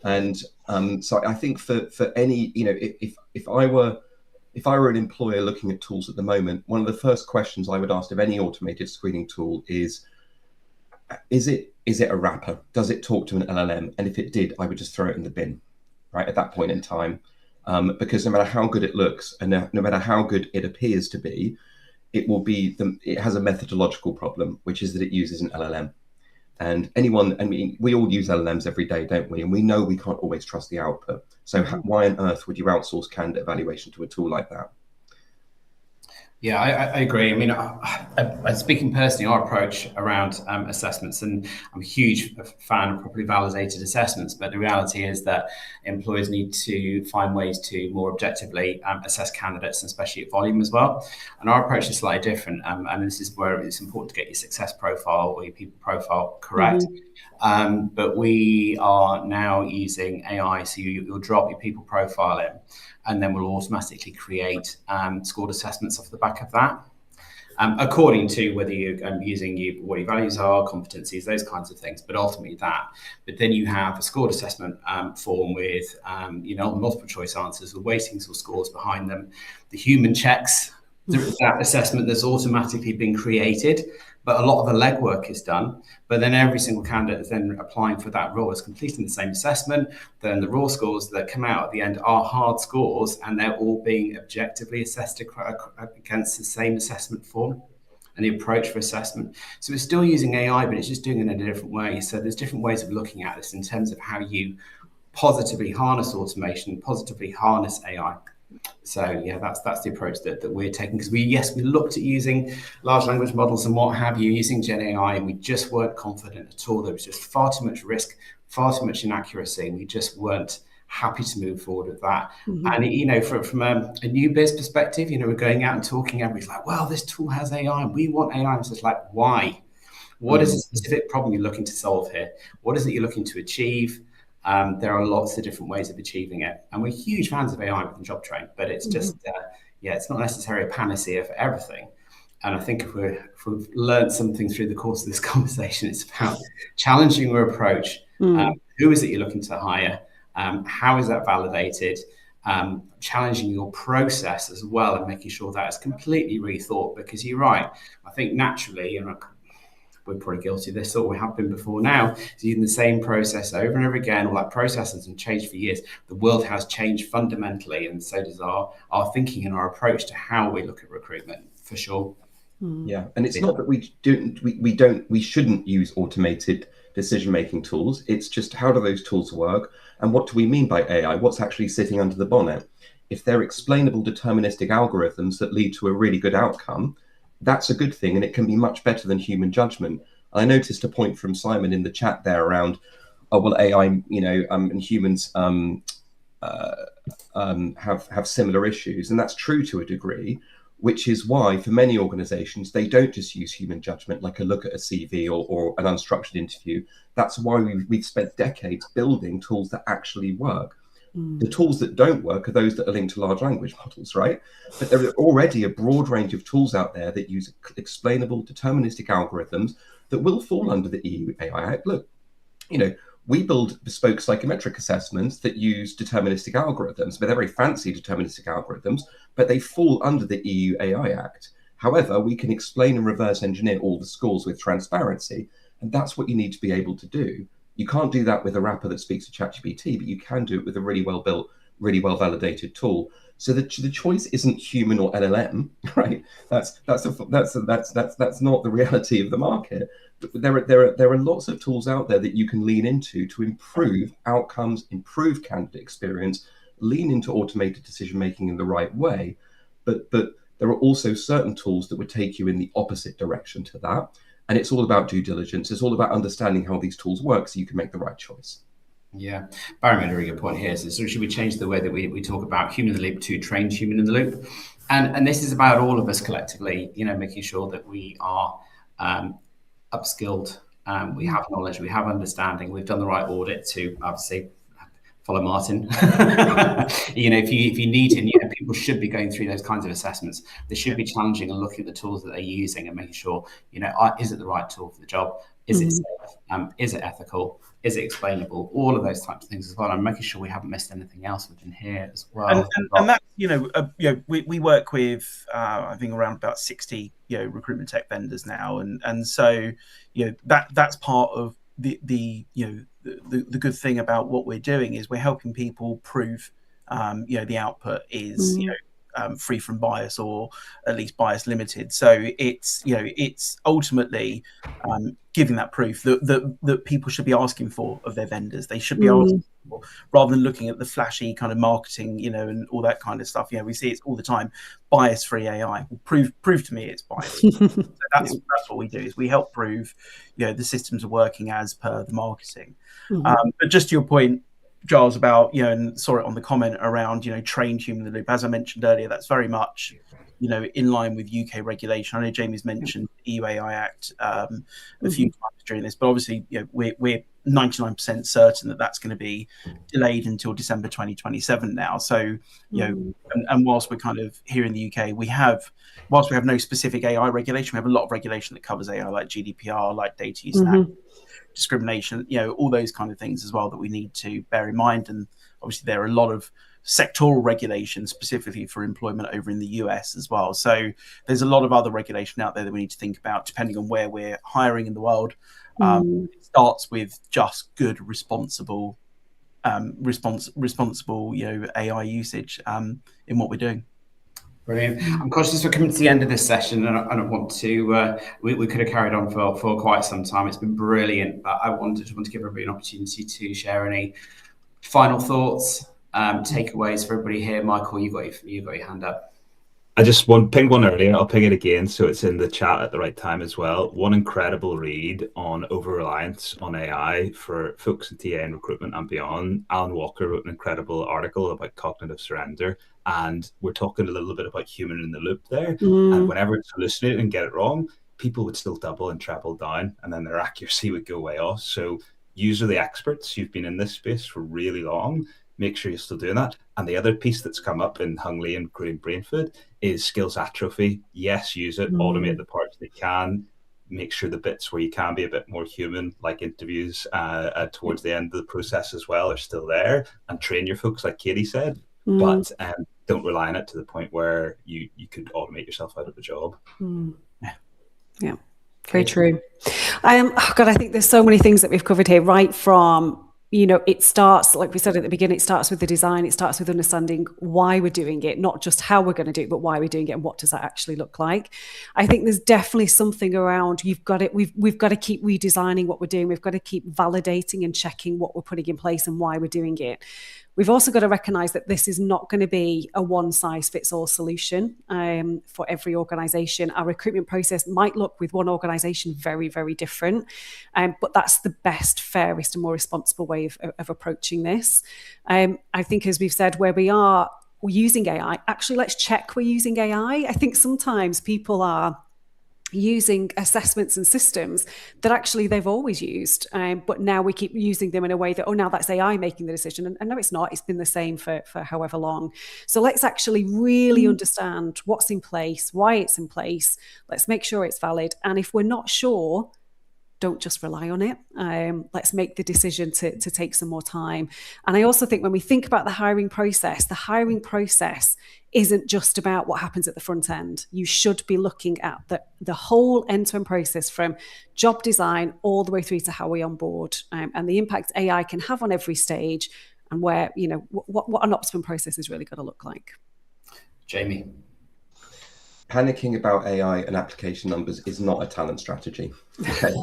And so I think for any if I were an employer looking at tools at the moment, one of the first questions I would ask of any automated screening tool is it a wrapper? Does it talk to an LLM? And if it did, I would just throw it in the bin. Right at that point in time, because no matter how good it looks and no matter how good it appears to be, it has a methodological problem, which is that it uses an LLM. And we all use LLMs every day, don't we? And we know we can't always trust the output. So why on earth would you outsource candidate evaluation to a tool like that? Yeah, I agree. I mean, speaking personally, our approach around assessments, and I'm a huge fan of properly validated assessments, but the reality is that employers need to find ways to more objectively assess candidates, and especially at volume as well. And our approach is slightly different. And this is where it's important to get your success profile or your people profile correct. But we are now using AI, so you'll drop your people profile in, and then we'll automatically create scored assessments off the back of that, according to whether you're using what your values are, competencies, those kinds of things, but ultimately that. But then you have a scored assessment form with multiple choice answers with weightings or scores behind them. The human checks that assessment that's automatically been created, but a lot of the legwork is done. But then every single candidate is then applying for that role is completing the same assessment. Then the raw scores that come out at the end are hard scores, and they're all being objectively assessed against the same assessment form and the approach for assessment. So it's still using AI, but it's just doing it in a different way. So there's different ways of looking at this in terms of how you positively harness automation, positively harness AI. So yeah, that's the approach that we're taking, because we looked at using large language models and what have you, using Gen AI, and we just weren't confident at all. There was just far too much risk, far too much inaccuracy, and we just weren't happy to move forward with that. And from a new biz perspective, we're going out and talking, everybody's like, well, this tool has AI and we want AI. And it's just like, why? What is the specific problem you're looking to solve here? What is it you're looking to achieve? There are lots of different ways of achieving it. And we're huge fans of AI within Jobtrain, but it's just, it's not necessarily a panacea for everything. And I think if we've learned something through the course of this conversation, it's about challenging your approach. Who is it you're looking to hire? How is that validated? Challenging your process as well and making sure that is completely rethought, because you're right. I think naturally, we're probably guilty of this, or we have been before now, is using the same process over and over again. All that process hasn't changed for years. The world has changed fundamentally, and so does our thinking and our approach to how we look at recruitment, for sure. Yeah, and it's not that we shouldn't use automated decision-making tools. It's just, how do those tools work, and what do we mean by AI? What's actually sitting under the bonnet? If they're explainable deterministic algorithms that lead to a really good outcome, that's a good thing, and it can be much better than human judgment. I noticed a point from Simon in the chat there around, oh well, AI, and humans have similar issues, and that's true to a degree, which is why for many organizations they don't just use human judgment, like a look at a CV or an unstructured interview. That's why we've spent decades building tools that actually work. The tools that don't work are those that are linked to large language models, right? But there are already a broad range of tools out there that use explainable deterministic algorithms that will fall under the EU AI Act. Look, we build bespoke psychometric assessments that use deterministic algorithms, but they're very fancy deterministic algorithms, but they fall under the EU AI Act. However, we can explain and reverse engineer all the scores with transparency, and that's what you need to be able to do. You can't do that with a wrapper that speaks to ChatGPT, but you can do it with a really well built, really well validated tool. So the choice isn't human or LLM, right? That's not the reality of the market. There are lots of tools out there that you can lean into to improve outcomes, improve candidate experience, lean into automated decision making in the right way. But there are also certain tools that would take you in the opposite direction to that. And it's all about due diligence. It's all about understanding how these tools work so you can make the right choice. Yeah, Barry made a really good point here. So should we change the way that we talk about human in the loop to trained human in the loop? And this is about all of us collectively, making sure that we are upskilled, we have knowledge, we have understanding, we've done the right audit to obviously follow Martyn. If you need to, people should be going through those kinds of assessments. They should be challenging and looking at the tools that they're using and making sure, is it the right tool for the job? Is it safe? Is it ethical? Is it explainable? All of those types of things as well. I'm making sure we haven't missed anything else within here as well. And that, we work with, I think around about 60, recruitment tech vendors now. And so, that's part of the good thing about what we're doing is we're helping people prove, the output is, free from bias or at least bias limited. So it's ultimately giving that proof that people should be asking for of their vendors. They should be asking for, rather than looking at the flashy kind of marketing, and all that kind of stuff. We see it all the time. Bias-free AI. Well, prove to me it's biased. So that's what we do, is we help prove, the systems are working as per the marketing. But just to your point, Giles, about, and saw it on the comment around, trained human in the loop. As I mentioned earlier, that's very much, in line with UK regulation. I know Jamie's mentioned the EU AI Act a few times during this, but obviously, we're 99% certain that that's going to be delayed until December 2027 now. So, and whilst we're kind of here in the UK, whilst we have no specific AI regulation, we have a lot of regulation that covers AI, like GDPR, like data use discrimination, all those kind of things as well that we need to bear in mind. And obviously there are a lot of sectoral regulations specifically for employment over in the US as well. So there's a lot of other regulation out there that we need to think about depending on where we're hiring in the world. It starts with just good, responsible, AI usage in what we're doing. Brilliant. I'm conscious we're coming to the end of this session, and I want to. We could have carried on for quite some time. It's been brilliant, but I want to give everybody an opportunity to share any final thoughts, takeaways for everybody here. Michael, you got your hand up. I just pinged one earlier. I'll ping it again, so it's in the chat at the right time as well. One incredible read on over-reliance on AI for folks in TA and recruitment and beyond. Alan Walker wrote an incredible article about cognitive surrender, and we're talking a little bit about human in the loop there. And whenever it's hallucinated and get it wrong, people would still double and treble down, and then their accuracy would go way off. So use are the experts. You've been in this space for really long. Make sure you're still doing that. And the other piece that's come up in Hung Lee and Green Brain Food is skills atrophy. Yes, use it, automate the parts that can, make sure the bits where you can be a bit more human, like interviews towards the end of the process as well, are still there, and train your folks, like Katie said, but don't rely on it to the point where you could automate yourself out of a job. Yeah, very true. I think there's so many things that we've covered here, right from it starts, like we said at the beginning, it starts with the design, it starts with understanding why we're doing it, not just how we're going to do it, but why we're doing it and what does that actually look like. I think there's definitely something around, we've got to keep redesigning what we're doing. We've got to keep validating and checking what we're putting in place and why we're doing it. We've also got to recognise that this is not going to be a one-size-fits-all solution for every organisation. Our recruitment process might look with one organisation very, very different, but that's the best, fairest and more responsible way of approaching this. I think, as we've said, where we're using AI, actually let's check we're using AI. I think sometimes people are using assessments and systems that actually they've always used, but now we keep using them in a way that, now that's AI making the decision, and no, it's not. It's been the same for however long. So let's actually really understand what's in place, why it's in place. Let's make sure it's valid, and if we're not sure, don't just rely on it. Let's make the decision to take some more time. And I also think when we think about the hiring process isn't just about what happens at the front end. You should be looking at the whole end-to-end process, from job design all the way through to how we onboard, and the impact AI can have on every stage, and where, what an optimum process is really going to look like. Jamie. Panicking about AI and application numbers is not a talent strategy. Okay,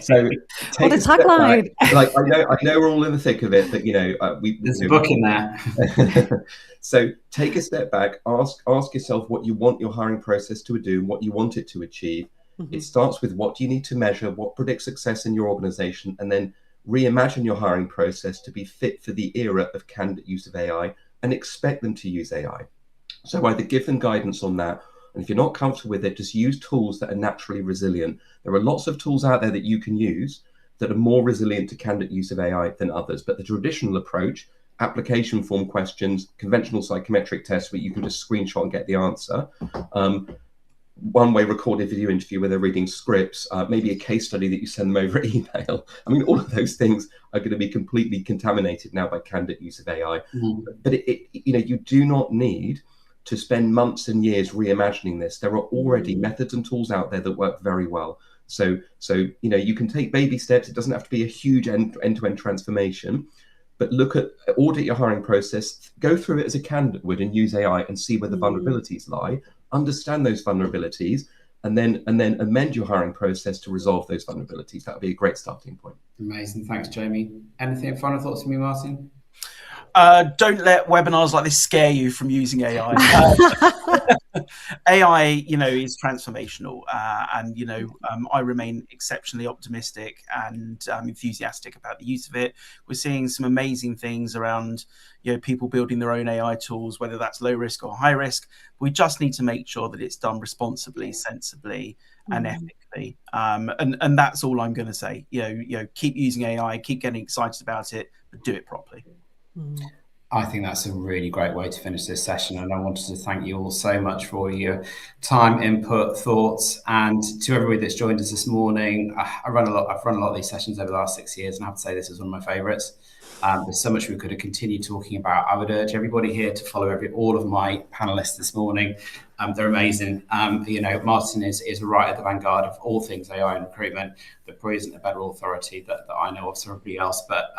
so take what a tagline! Like I know we're all in the thick of it, but there's a book in there. So take a step back. Ask yourself what you want your hiring process to do, and what you want it to achieve. Mm-hmm. It starts with what do you need to measure, what predicts success in your organization, and then reimagine your hiring process to be fit for the era of candidate use of AI, and expect them to use AI. So either give them guidance on that, and if you're not comfortable with it, just use tools that are naturally resilient. There are lots of tools out there that you can use that are more resilient to candidate use of AI than others. But the traditional approach, application form questions, conventional psychometric tests where you can just screenshot and get the answer, one-way recorded video interview where they're reading scripts, maybe a case study that you send them over email. I mean, all of those things are going to be completely contaminated now by candidate use of AI. Mm. But you do not need to spend months and years reimagining this. There are already methods and tools out there that work very well. So you can take baby steps. It doesn't have to be a huge end-to-end transformation, but audit your hiring process, go through it as a candidate would, and use AI and see where the vulnerabilities lie, understand those vulnerabilities, and then amend your hiring process to resolve those vulnerabilities. That would be a great starting point. Amazing. Thanks, Jamie. Anything final thoughts from you, Martyn? Don't let webinars like this scare you from using AI. AI, is transformational, and I remain exceptionally optimistic and enthusiastic about the use of it. We're seeing some amazing things around, people building their own AI tools, whether that's low risk or high risk. We just need to make sure that it's done responsibly, sensibly, and ethically. And that's all I'm going to say. Keep using AI, keep getting excited about it, but do it properly. I think that's a really great way to finish this session, and I wanted to thank you all so much for your time, input, thoughts, and to everybody that's joined us this morning. I've run a lot of these sessions over the last 6 years, and I have to say this is one of my favourites. There's so much we could have continued talking about. I would urge everybody here to follow all of my panelists this morning. They're amazing. Martyn is right at the vanguard of all things AI and recruitment. There probably isn't a better authority that I know of to everybody else. But,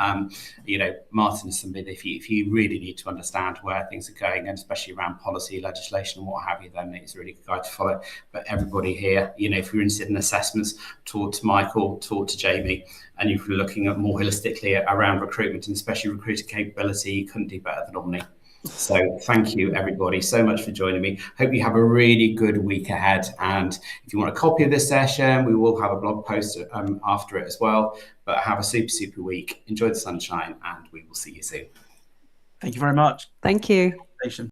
Martyn is somebody, if you really need to understand where things are going, and especially around policy, legislation and what have you, then it's a really good guide to follow. But everybody here, if you're interested in assessments, talk to Michael, talk to Jamie. And if you're looking at more holistically around recruitment and especially recruiter capability, you couldn't do better than Omni. So thank you, everybody, so much for joining me. Hope you have a really good week ahead. And if you want a copy of this session, we will have a blog post after it as well. But have a super, super week. Enjoy the sunshine, and we will see you soon. Thank you very much. Thank you.